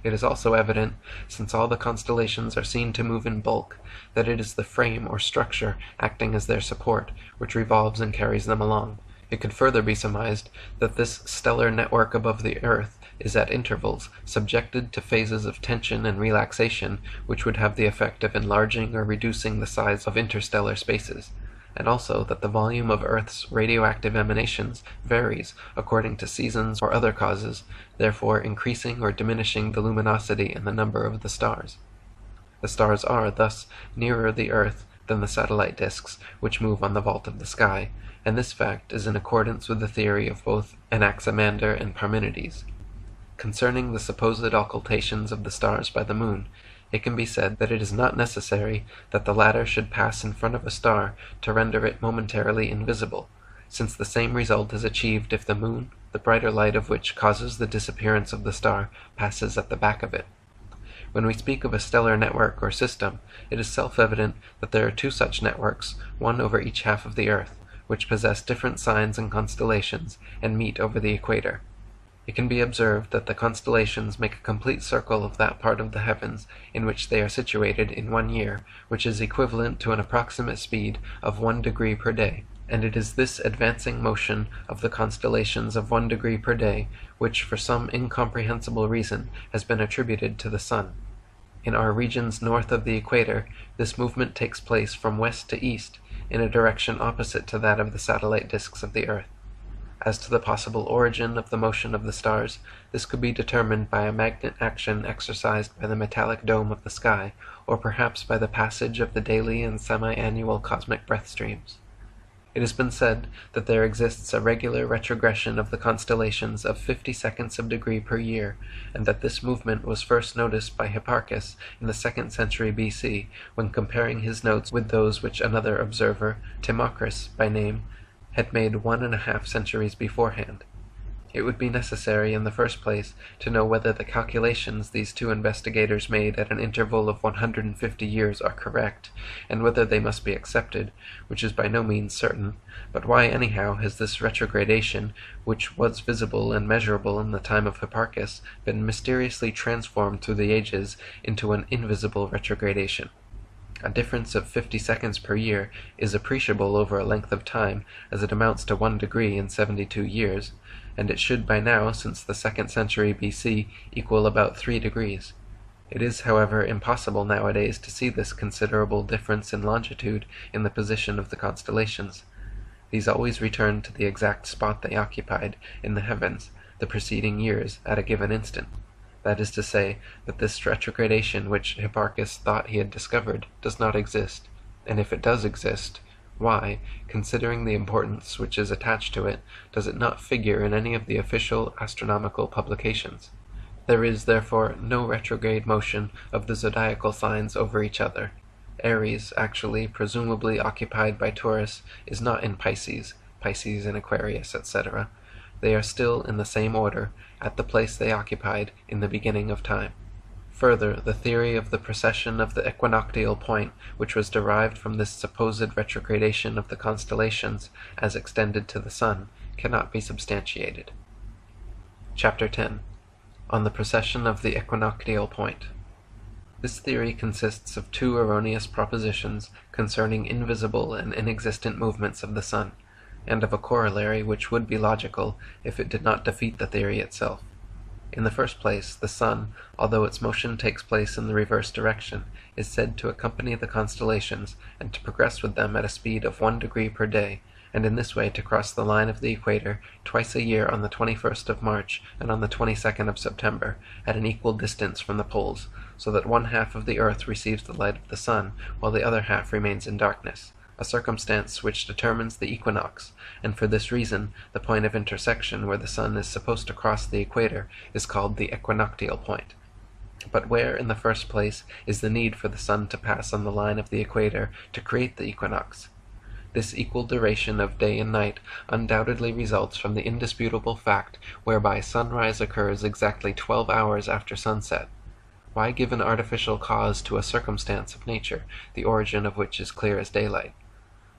It is also evident, since all the constellations are seen to move in bulk, that it is the frame or structure acting as their support, which revolves and carries them along. It could further be surmised that this stellar network above the Earth is at intervals subjected to phases of tension and relaxation, which would have the effect of enlarging or reducing the size of interstellar spaces, and also that the volume of Earth's radioactive emanations varies according to seasons or other causes, therefore increasing or diminishing the luminosity and the number of the stars. The stars are, thus, nearer the Earth than the satellite disks which move on the vault of the sky, and this fact is in accordance with the theory of both Anaximander and Parmenides. Concerning the supposed occultations of the stars by the moon, it can be said that it is not necessary that the latter should pass in front of a star to render it momentarily invisible, since the same result is achieved if the moon, the brighter light of which causes the disappearance of the star, passes at the back of it. When we speak of a stellar network or system, it is self-evident that there are two such networks, one over each half of the Earth, which possess different signs and constellations, and meet over the equator. It can be observed that the constellations make a complete circle of that part of the heavens in which they are situated in 1 year, which is equivalent to an approximate speed of 1 degree per day, and it is this advancing motion of the constellations of 1 degree per day which, for some incomprehensible reason, has been attributed to the sun. In our regions north of the equator, this movement takes place from west to east, in a direction opposite to that of the satellite disks of the Earth. As to the possible origin of the motion of the stars, this could be determined by a magnet action exercised by the metallic dome of the sky, or perhaps by the passage of the daily and semi-annual cosmic breath streams. It has been said that there exists a regular retrogression of the constellations of 50 seconds of degree per year, and that this movement was first noticed by Hipparchus in the 2nd century BC, when comparing his notes with those which another observer, Timocris by name, had made 1½ centuries beforehand. It would be necessary, in the first place, to know whether the calculations these two investigators made at an interval of 150 years are correct, and whether they must be accepted, which is by no means certain. But why anyhow has this retrogradation, which was visible and measurable in the time of Hipparchus, been mysteriously transformed through the ages into an invisible retrogradation? A difference of 50 seconds per year is appreciable over a length of time, as it amounts to 1 degree in 72 years, and it should by now, since the 2nd century BC, equal about 3 degrees. It is, however, impossible nowadays to see this considerable difference in longitude in the position of the constellations. These always return to the exact spot they occupied in the heavens the preceding years at a given instant. That is to say, that this retrogradation which Hipparchus thought he had discovered does not exist, and if it does exist, why, considering the importance which is attached to it, does it not figure in any of the official astronomical publications? There is, therefore, no retrograde motion of the zodiacal signs over each other. Aries, actually, presumably occupied by Taurus, is not in Pisces, Pisces in Aquarius, etc. They are still in the same order, at the place they occupied in the beginning of time. Further, the theory of the precession of the equinoctial point, which was derived from this supposed retrogradation of the constellations as extended to the sun, cannot be substantiated. Chapter 10. On the precession of the equinoctial point. This theory consists of two erroneous propositions concerning invisible and inexistent movements of the sun. and of a corollary which would be logical if it did not defeat the theory itself. In the first place, the sun, although its motion takes place in the reverse direction, is said to accompany the constellations and to progress with them at a speed of 1 degree per day, and in this way to cross the line of the equator twice a year on the 21st of March and on the 22nd of September, at an equal distance from the poles, so that one half of the earth receives the light of the sun, while the other half remains in darkness, a circumstance which determines the equinox, and for this reason the point of intersection where the sun is supposed to cross the equator is called the equinoctial point. But where, in the first place, is the need for the sun to pass on the line of the equator to create the equinox? This equal duration of day and night undoubtedly results from the indisputable fact whereby sunrise occurs exactly 12 hours after sunset. Why give an artificial cause to a circumstance of nature, the origin of which is clear as daylight?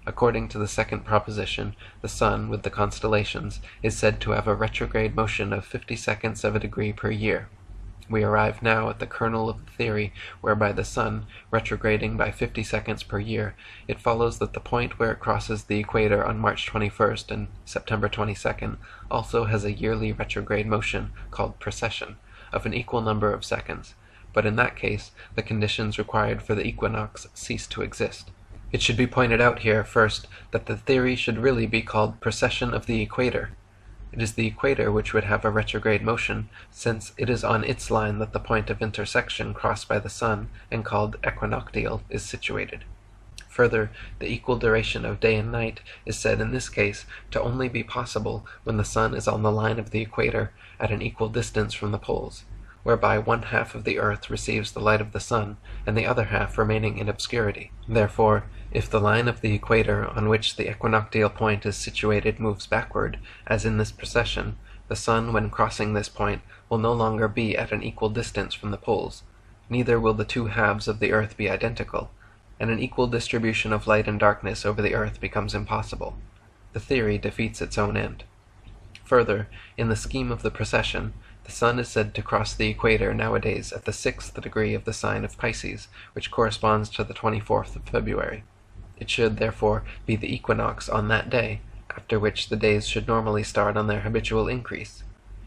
According to the second proposition, the sun, with the constellations, is said to have a retrograde motion of 50 seconds of a degree per year. We arrive now at the kernel of the theory whereby the sun, retrograding by 50 seconds per year, it follows that the point where it crosses the equator on March 21st and September 22nd also has a yearly retrograde motion, called precession, of an equal number of seconds, but in that case the conditions required for the equinox cease to exist. It should be pointed out here, first, that the theory should really be called precession of the equator. It is the equator which would have a retrograde motion, since it is on its line that the point of intersection crossed by the sun, and called equinoctial, is situated. Further, the equal duration of day and night is said in this case to only be possible when the sun is on the line of the equator at an equal distance from the poles, whereby one half of the earth receives the light of the sun, and the other half remaining in obscurity. Therefore, if the line of the equator on which the equinoctial point is situated moves backward, as in this precession, the sun, when crossing this point, will no longer be at an equal distance from the poles, neither will the two halves of the earth be identical, and an equal distribution of light and darkness over the earth becomes impossible. The theory defeats its own end. Further, in the scheme of the precession, the sun is said to cross the equator nowadays at the 6th degree of the sign of Pisces, which corresponds to the 24th of February. It should, therefore, be the equinox on that day, after which the days should normally start on their habitual increase.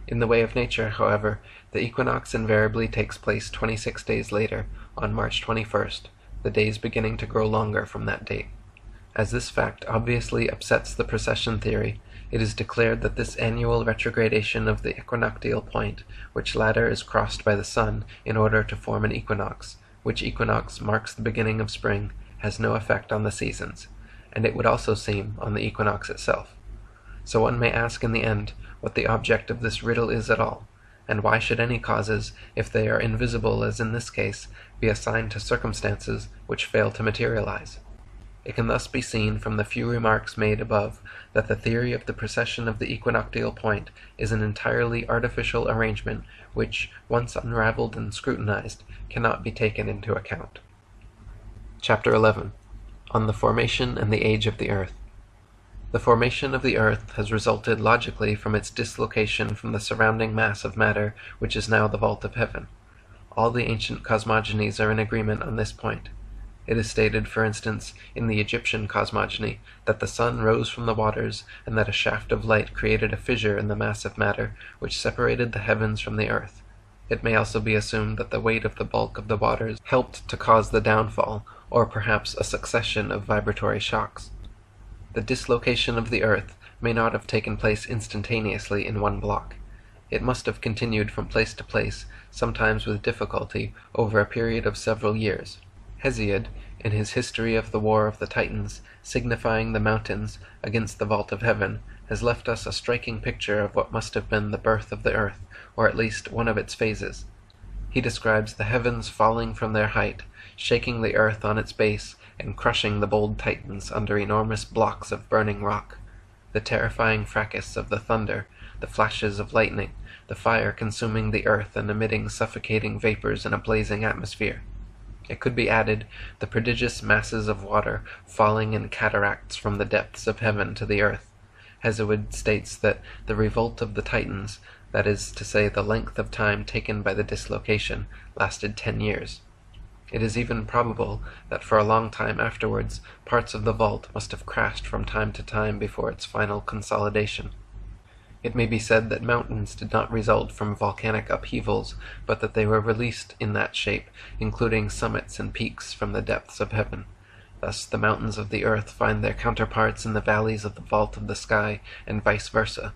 In the way of nature, however, the equinox invariably takes place 26 days later, on March 21st, the days beginning to grow longer from that date. As this fact obviously upsets the precession theory, it is declared that this annual retrogradation of the equinoctial point, which latter is crossed by the sun in order to form an equinox, which equinox marks the beginning of spring, has no effect on the seasons, and it would also seem on the equinox itself. So one may ask in the end what the object of this riddle is at all, and why should any causes, if they are invisible as in this case, be assigned to circumstances which fail to materialize? It can thus be seen from the few remarks made above that the theory of the precession of the equinoctial point is an entirely artificial arrangement which, once unraveled and scrutinized, cannot be taken into account. Chapter 11. On the Formation and the Age of the Earth. The formation of the earth has resulted logically from its dislocation from the surrounding mass of matter which is now the vault of heaven. All the ancient cosmogonies are in agreement on this point. It is stated, for instance, in the Egyptian cosmogony, that the sun rose from the waters, and that a shaft of light created a fissure in the mass of matter which separated the heavens from the earth. It may also be assumed that the weight of the bulk of the waters helped to cause the downfall, or perhaps a succession of vibratory shocks. The dislocation of the earth may not have taken place instantaneously in one block. It must have continued from place to place, sometimes with difficulty, over a period of several years. Hesiod, in his History of the War of the Titans, signifying the mountains against the vault of heaven, has left us a striking picture of what must have been the birth of the earth, or at least one of its phases. He describes the heavens falling from their height, shaking the earth on its base, and crushing the bold Titans under enormous blocks of burning rock. The terrifying fracas of the thunder, the flashes of lightning, the fire consuming the earth and emitting suffocating vapors in a blazing atmosphere. It could be added, the prodigious masses of water falling in cataracts from the depths of heaven to the earth. Hesiod states that the revolt of the Titans, that is to say the length of time taken by the dislocation, lasted 10 years. It is even probable that for a long time afterwards parts of the vault must have crashed from time to time before its final consolidation. It may be said that mountains did not result from volcanic upheavals, but that they were released in that shape, including summits and peaks from the depths of heaven. Thus the mountains of the earth find their counterparts in the valleys of the vault of the sky, and vice versa.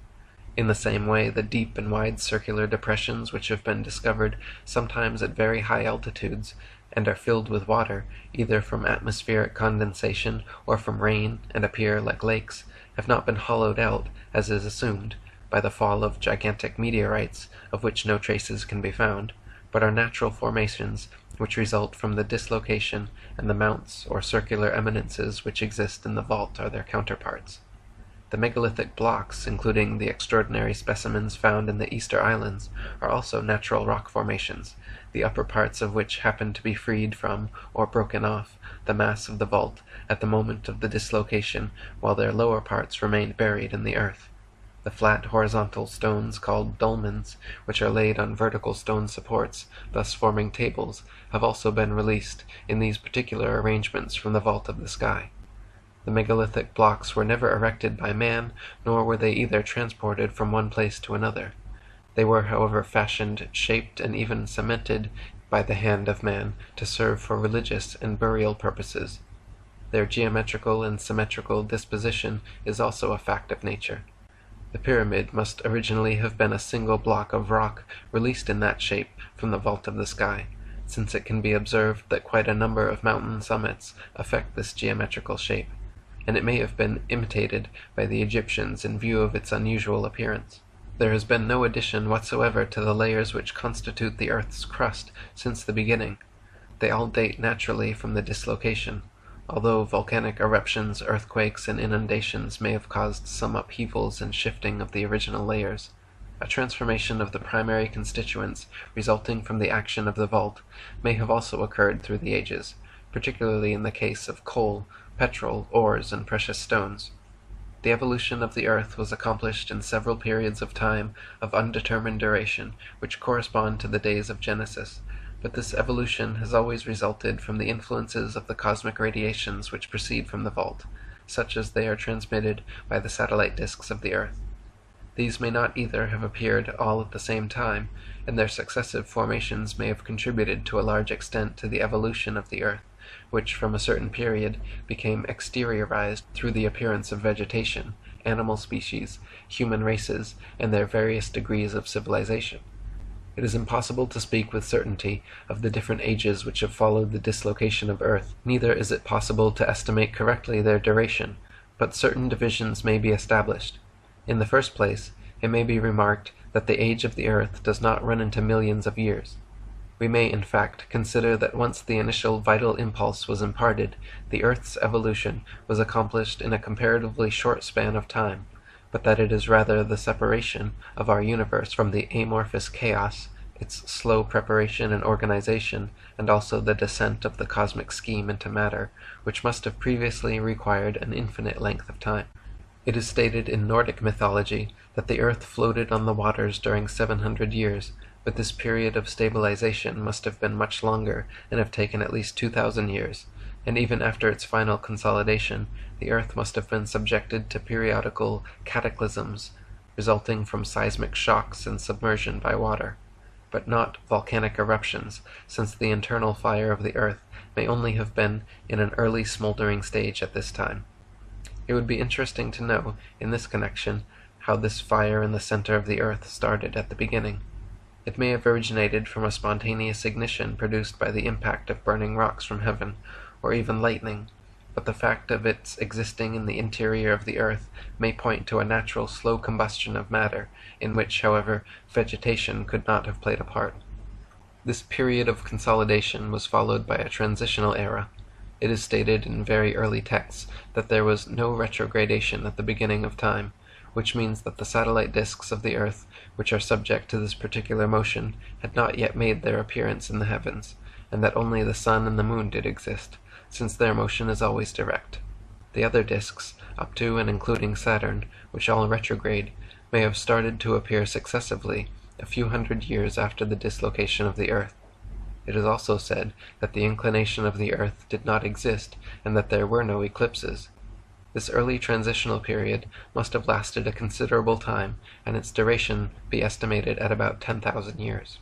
In the same way, the deep and wide circular depressions which have been discovered, sometimes at very high altitudes, and are filled with water, either from atmospheric condensation or from rain, and appear like lakes, have not been hollowed out, as is assumed, by the fall of gigantic meteorites, of which no traces can be found, but are natural formations which result from the dislocation, and the mounts or circular eminences which exist in the vault are their counterparts. The megalithic blocks, including the extraordinary specimens found in the Easter Islands, are also natural rock formations, the upper parts of which happen to be freed from, or broken off, the mass of the vault at the moment of the dislocation, while their lower parts remained buried in the earth. The flat horizontal stones called dolmens, which are laid on vertical stone supports, thus forming tables, have also been released in these particular arrangements from the vault of the sky. The megalithic blocks were never erected by man, nor were they either transported from one place to another. They were, however, fashioned, shaped, and even cemented by the hand of man to serve for religious and burial purposes. Their geometrical and symmetrical disposition is also a fact of nature. The pyramid must originally have been a single block of rock released in that shape from the vault of the sky, since it can be observed that quite a number of mountain summits affect this geometrical shape, and it may have been imitated by the Egyptians in view of its unusual appearance. There has been no addition whatsoever to the layers which constitute the earth's crust since the beginning. They all date naturally from the dislocation, although volcanic eruptions, earthquakes, and inundations may have caused some upheavals and shifting of the original layers. A transformation of the primary constituents resulting from the action of the vault may have also occurred through the ages, particularly in the case of coal, petrol, ores, and precious stones. The evolution of the earth was accomplished in several periods of time of undetermined duration, which correspond to the days of Genesis, but this evolution has always resulted from the influences of the cosmic radiations which proceed from the vault, such as they are transmitted by the satellite disks of the earth. These may not either have appeared all at the same time, and their successive formations may have contributed to a large extent to the evolution of the earth, which from a certain period became exteriorized through the appearance of vegetation, animal species, human races, and their various degrees of civilization. It is impossible to speak with certainty of the different ages which have followed the dislocation of earth, neither is it possible to estimate correctly their duration, but certain divisions may be established. In the first place, it may be remarked that the age of the earth does not run into millions of years. We may, in fact, consider that once the initial vital impulse was imparted, the earth's evolution was accomplished in a comparatively short span of time, but that it is rather the separation of our universe from the amorphous chaos, its slow preparation and organization, and also the descent of the cosmic scheme into matter, which must have previously required an infinite length of time. It is stated in Nordic mythology that the earth floated on the waters during 700 years, but this period of stabilization must have been much longer and have taken at least 2,000 years, and even after its final consolidation, the earth must have been subjected to periodical cataclysms resulting from seismic shocks and submersion by water, but not volcanic eruptions, since the internal fire of the earth may only have been in an early smoldering stage at this time. It would be interesting to know, in this connection, how this fire in the center of the earth started at the beginning. It may have originated from a spontaneous ignition produced by the impact of burning rocks from heaven, or even lightning, but the fact of its existing in the interior of the earth may point to a natural slow combustion of matter, in which, however, vegetation could not have played a part. This period of consolidation was followed by a transitional era. It is stated in very early texts that there was no retrogradation at the beginning of time, which means that the satellite disks of the earth, which are subject to this particular motion, had not yet made their appearance in the heavens, and that only the sun and the moon did exist, since their motion is always direct. The other disks, up to and including Saturn, which all retrograde, may have started to appear successively a few hundred years after the dislocation of the earth. it is also said that the inclination of the earth did not exist and that there were no eclipses. This early transitional period must have lasted a considerable time, and its duration be estimated at about 10,000 years.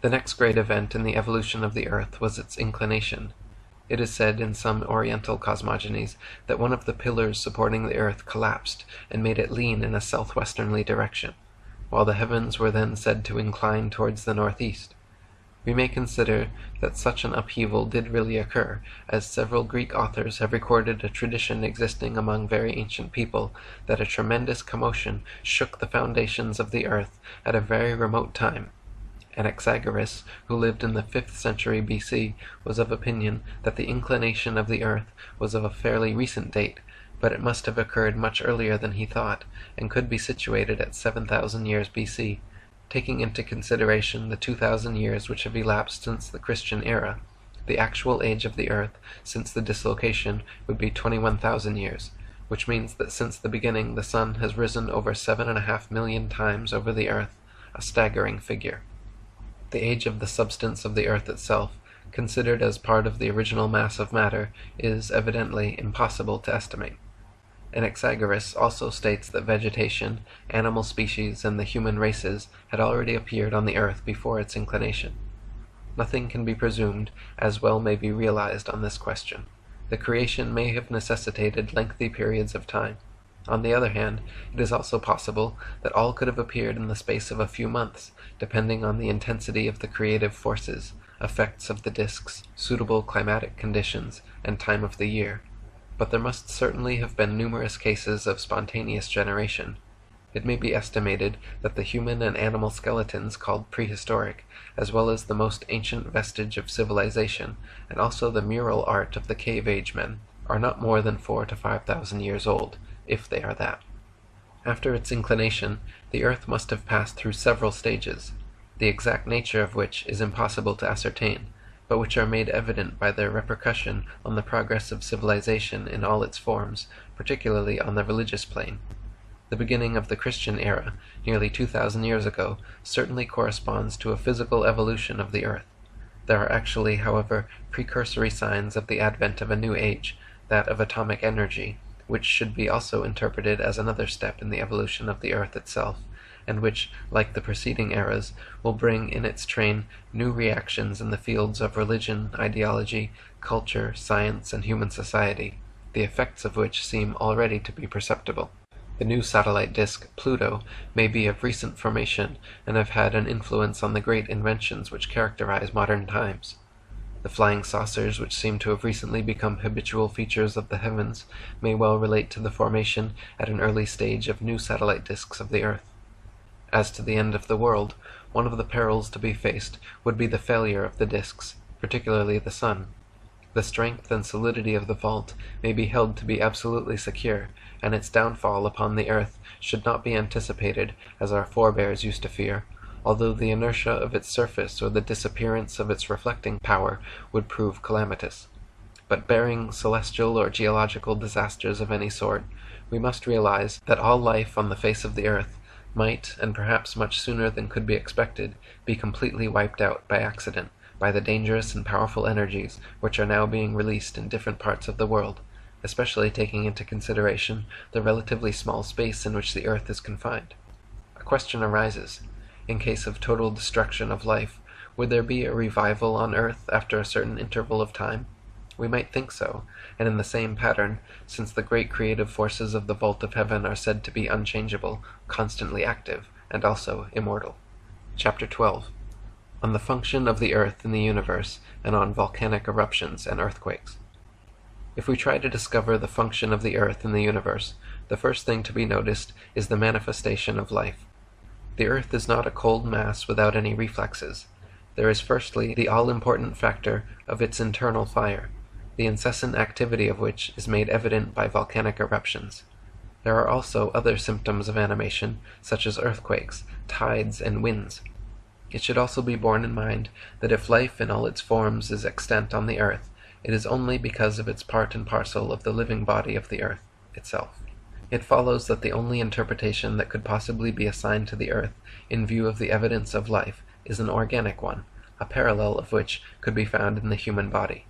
The next great event in the evolution of the earth was its inclination. It is said in some Oriental cosmogonies that one of the pillars supporting the earth collapsed and made it lean in a southwesterly direction, while the heavens were then said to incline towards the northeast. We may consider that such an upheaval did really occur, as several Greek authors have recorded a tradition existing among very ancient people that a tremendous commotion shook the foundations of the earth at a very remote time. Anaxagoras, who lived in the 5th century BC, was of opinion that the inclination of the earth was of a fairly recent date, but it must have occurred much earlier than he thought, and could be situated at 7,000 years BC. Taking into consideration the 2,000 years which have elapsed since the Christian era, the actual age of the earth since the dislocation would be 21,000 years, which means that since the beginning the sun has risen over 7.5 million times over the earth, a staggering figure. The age of the substance of the earth itself, considered as part of the original mass of matter, is evidently impossible to estimate. Anaxagoras also states that vegetation, animal species, and the human races had already appeared on the earth before its inclination. Nothing can be presumed, as well may be realized on this question. The creation may have necessitated lengthy periods of time. On the other hand, it is also possible that all could have appeared in the space of a few months, depending on the intensity of the creative forces, effects of the disks, suitable climatic conditions, and time of the year. But there must certainly have been numerous cases of spontaneous generation. It may be estimated that the human and animal skeletons called prehistoric, as well as the most ancient vestige of civilization, and also the mural art of the cave age men, are not more than 4,000 to 5,000 years old, if they are that. After its inclination, the earth must have passed through several stages, the exact nature of which is impossible to ascertain, but which are made evident by their repercussion on the progress of civilization in all its forms, particularly on the religious plane. The beginning of the Christian era, nearly 2,000 years ago, certainly corresponds to a physical evolution of the earth. There are actually, however, precursory signs of the advent of a new age, that of atomic energy, which should be also interpreted as another step in the evolution of the earth itself, and which, like the preceding eras, will bring in its train new reactions in the fields of religion, ideology, culture, science, and human society, the effects of which seem already to be perceptible. The new satellite disk, Pluto, may be of recent formation and have had an influence on the great inventions which characterize modern times. The flying saucers, which seem to have recently become habitual features of the heavens, may well relate to the formation at an early stage of new satellite disks of the earth. As to the end of the world, one of the perils to be faced would be the failure of the disks, particularly the sun. The strength and solidity of the vault may be held to be absolutely secure, and its downfall upon the earth should not be anticipated as our forebears used to fear, although the inertia of its surface or the disappearance of its reflecting power would prove calamitous. But bearing celestial or geological disasters of any sort, we must realize that all life on the face of the earth might, and perhaps much sooner than could be expected, be completely wiped out by accident, by the dangerous and powerful energies which are now being released in different parts of the world, especially taking into consideration the relatively small space in which the earth is confined. A question arises: in case of total destruction of life, would there be a revival on earth after a certain interval of time? We might think so, and in the same pattern, since the great creative forces of the vault of heaven are said to be unchangeable, constantly active, and also immortal. Chapter 12. On the function of the earth in the universe, and on volcanic eruptions and earthquakes. If we try to discover the function of the earth in the universe, the first thing to be noticed is the manifestation of life. The earth is not a cold mass without any reflexes. There is firstly the all-important factor of its internal fire, the incessant activity of which is made evident by volcanic eruptions. There are also other symptoms of animation, such as earthquakes, tides, and winds. It should also be borne in mind that if life in all its forms is extant on the earth, it is only because of its part and parcel of the living body of the earth itself. It follows that the only interpretation that could possibly be assigned to the earth, in view of the evidence of life, is an organic one, a parallel of which could be found in the human body.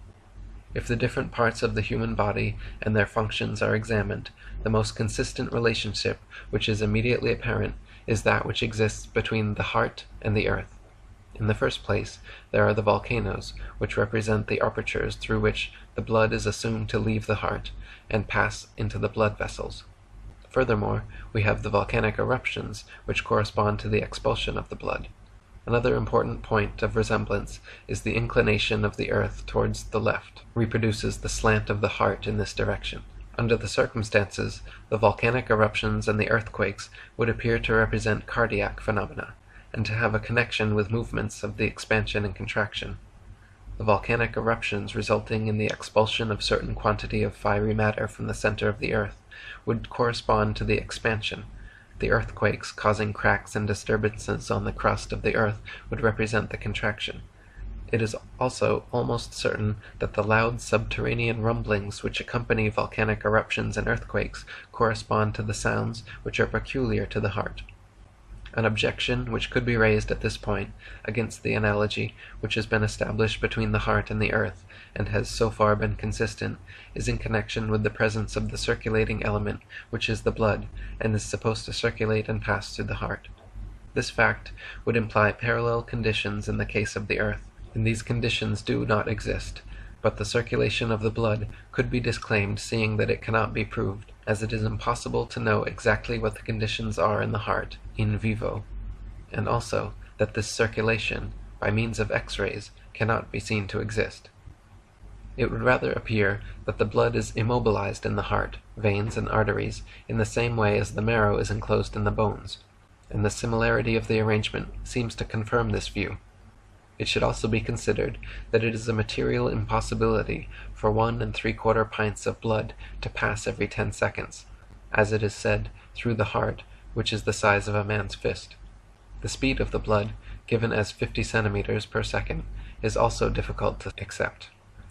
If the different parts of the human body and their functions are examined, the most consistent relationship which is immediately apparent is that which exists between the heart and the earth. In the first place, there are the volcanoes, which represent the apertures through which the blood is assumed to leave the heart and pass into the blood vessels. Furthermore, we have the volcanic eruptions, which correspond to the expulsion of the blood. Another important point of resemblance is the inclination of the earth towards the left, reproduces the slant of the heart in this direction. Under the circumstances, the volcanic eruptions and the earthquakes would appear to represent cardiac phenomena, and to have a connection with movements of the expansion and contraction. The volcanic eruptions resulting in the expulsion of certain quantity of fiery matter from the center of the earth would correspond to the expansion. The earthquakes causing cracks and disturbances on the crust of the earth would represent the contraction. It is also almost certain that the loud subterranean rumblings which accompany volcanic eruptions and earthquakes correspond to the sounds which are peculiar to the heart. An objection which could be raised at this point against the analogy which has been established between the heart and the earth, and has so far been consistent, is in connection with the presence of the circulating element which is the blood, and is supposed to circulate and pass through the heart. This fact would imply parallel conditions in the case of the earth, and these conditions do not exist, but the circulation of the blood could be disclaimed, seeing that it cannot be proved, as it is impossible to know exactly what the conditions are in the heart, in vivo, and also that this circulation, by means of X-rays, cannot be seen to exist. It would rather appear that the blood is immobilized in the heart, veins, and arteries, in the same way as the marrow is enclosed in the bones, and the similarity of the arrangement seems to confirm this view. It should also be considered that it is a material impossibility for 1 3/4 pints of blood to pass every 10 seconds, as it is said, through the heart, which is the size of a man's fist. The speed of the blood, given as 50 centimeters per second, is also difficult to accept.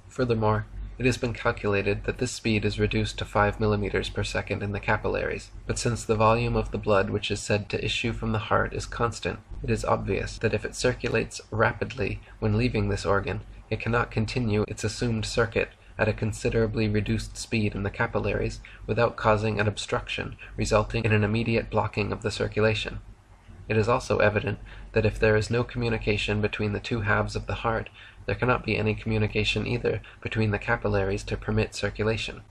Furthermore, it has been calculated that this speed is reduced to 5 millimeters per second in the capillaries, but since the volume of the blood which is said to issue from the heart is constant, it is obvious that if it circulates rapidly when leaving this organ, it cannot continue its assumed circuit at a considerably reduced speed in the capillaries without causing an obstruction resulting in an immediate blocking of the circulation. It is also evident that if there is no communication between the two halves of the heart, there cannot be any communication either between the capillaries to permit circulation.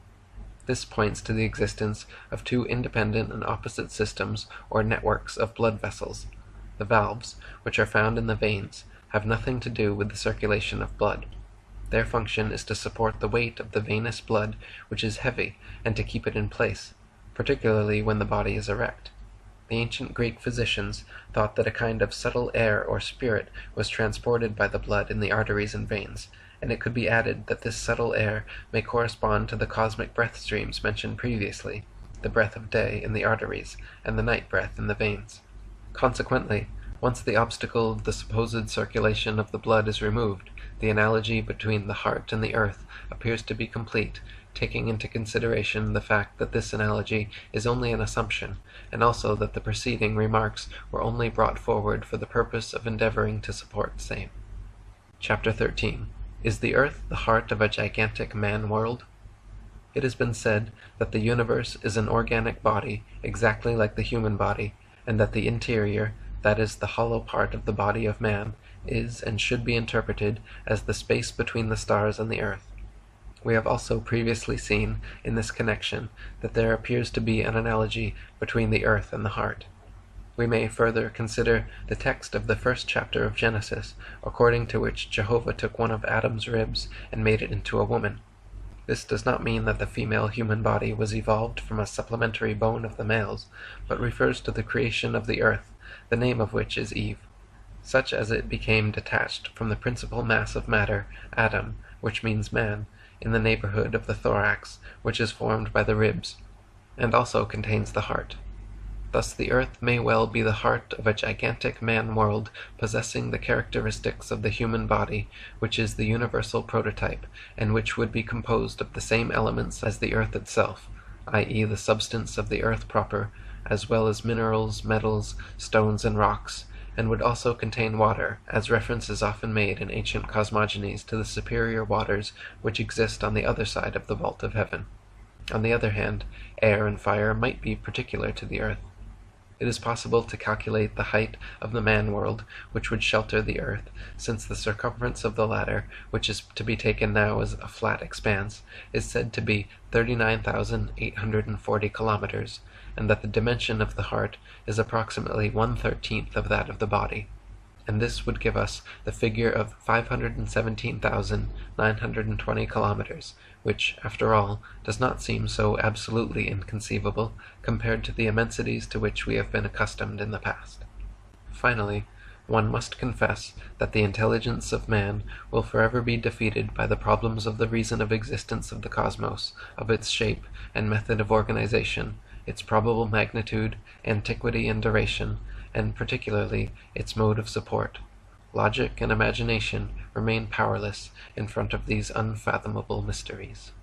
This points to the existence of two independent and opposite systems or networks of blood vessels. The valves, which are found in the veins, have nothing to do with the circulation of blood. Their function is to support the weight of the venous blood, which is heavy, and to keep it in place, particularly when the body is erect. The ancient Greek physicians thought that a kind of subtle air or spirit was transported by the blood in the arteries and veins, and it could be added that this subtle air may correspond to the cosmic breath streams mentioned previously, the breath of day in the arteries, and the night breath in the veins. Consequently, once the obstacle of the supposed circulation of the blood is removed, the analogy between the heart and the earth appears to be complete, taking into consideration the fact that this analogy is only an assumption, and also that the preceding remarks were only brought forward for the purpose of endeavoring to support the same. Chapter 13. Is the earth the heart of a gigantic man-world? It has been said that the universe is an organic body exactly like the human body, and that the interior, that is, the hollow part of the body of man, is and should be interpreted as the space between the stars and the earth. We have also previously seen, in this connection, that there appears to be an analogy between the earth and the heart. We may further consider the text of the first chapter of Genesis, according to which Jehovah took one of Adam's ribs and made it into a woman. This does not mean that the female human body was evolved from a supplementary bone of the male's, but refers to the creation of the earth, the name of which is Eve, such as it became detached from the principal mass of matter, Adam, which means man, in the neighborhood of the thorax, which is formed by the ribs, and also contains the heart. Thus the earth may well be the heart of a gigantic man-world possessing the characteristics of the human body, which is the universal prototype, and which would be composed of the same elements as the earth itself, i.e. the substance of the earth proper, as well as minerals, metals, stones, and rocks, and would also contain water, as reference is often made in ancient cosmogonies to the superior waters which exist on the other side of the vault of heaven. On the other hand, air and fire might be particular to the earth. It is possible to calculate the height of the man-world which would shelter the earth, since the circumference of the latter, which is to be taken now as a flat expanse, is said to be 39,840 kilometers, and that the dimension of the heart is approximately 1/13 of that of the body, and this would give us the figure of 517,920 kilometers, which, after all, does not seem so absolutely inconceivable compared to the immensities to which we have been accustomed in the past. Finally, one must confess that the intelligence of man will forever be defeated by the problems of the reason of existence of the cosmos, of its shape and method of organization, its probable magnitude, antiquity and duration, and particularly its mode of support. Logic and imagination remain powerless in front of these unfathomable mysteries.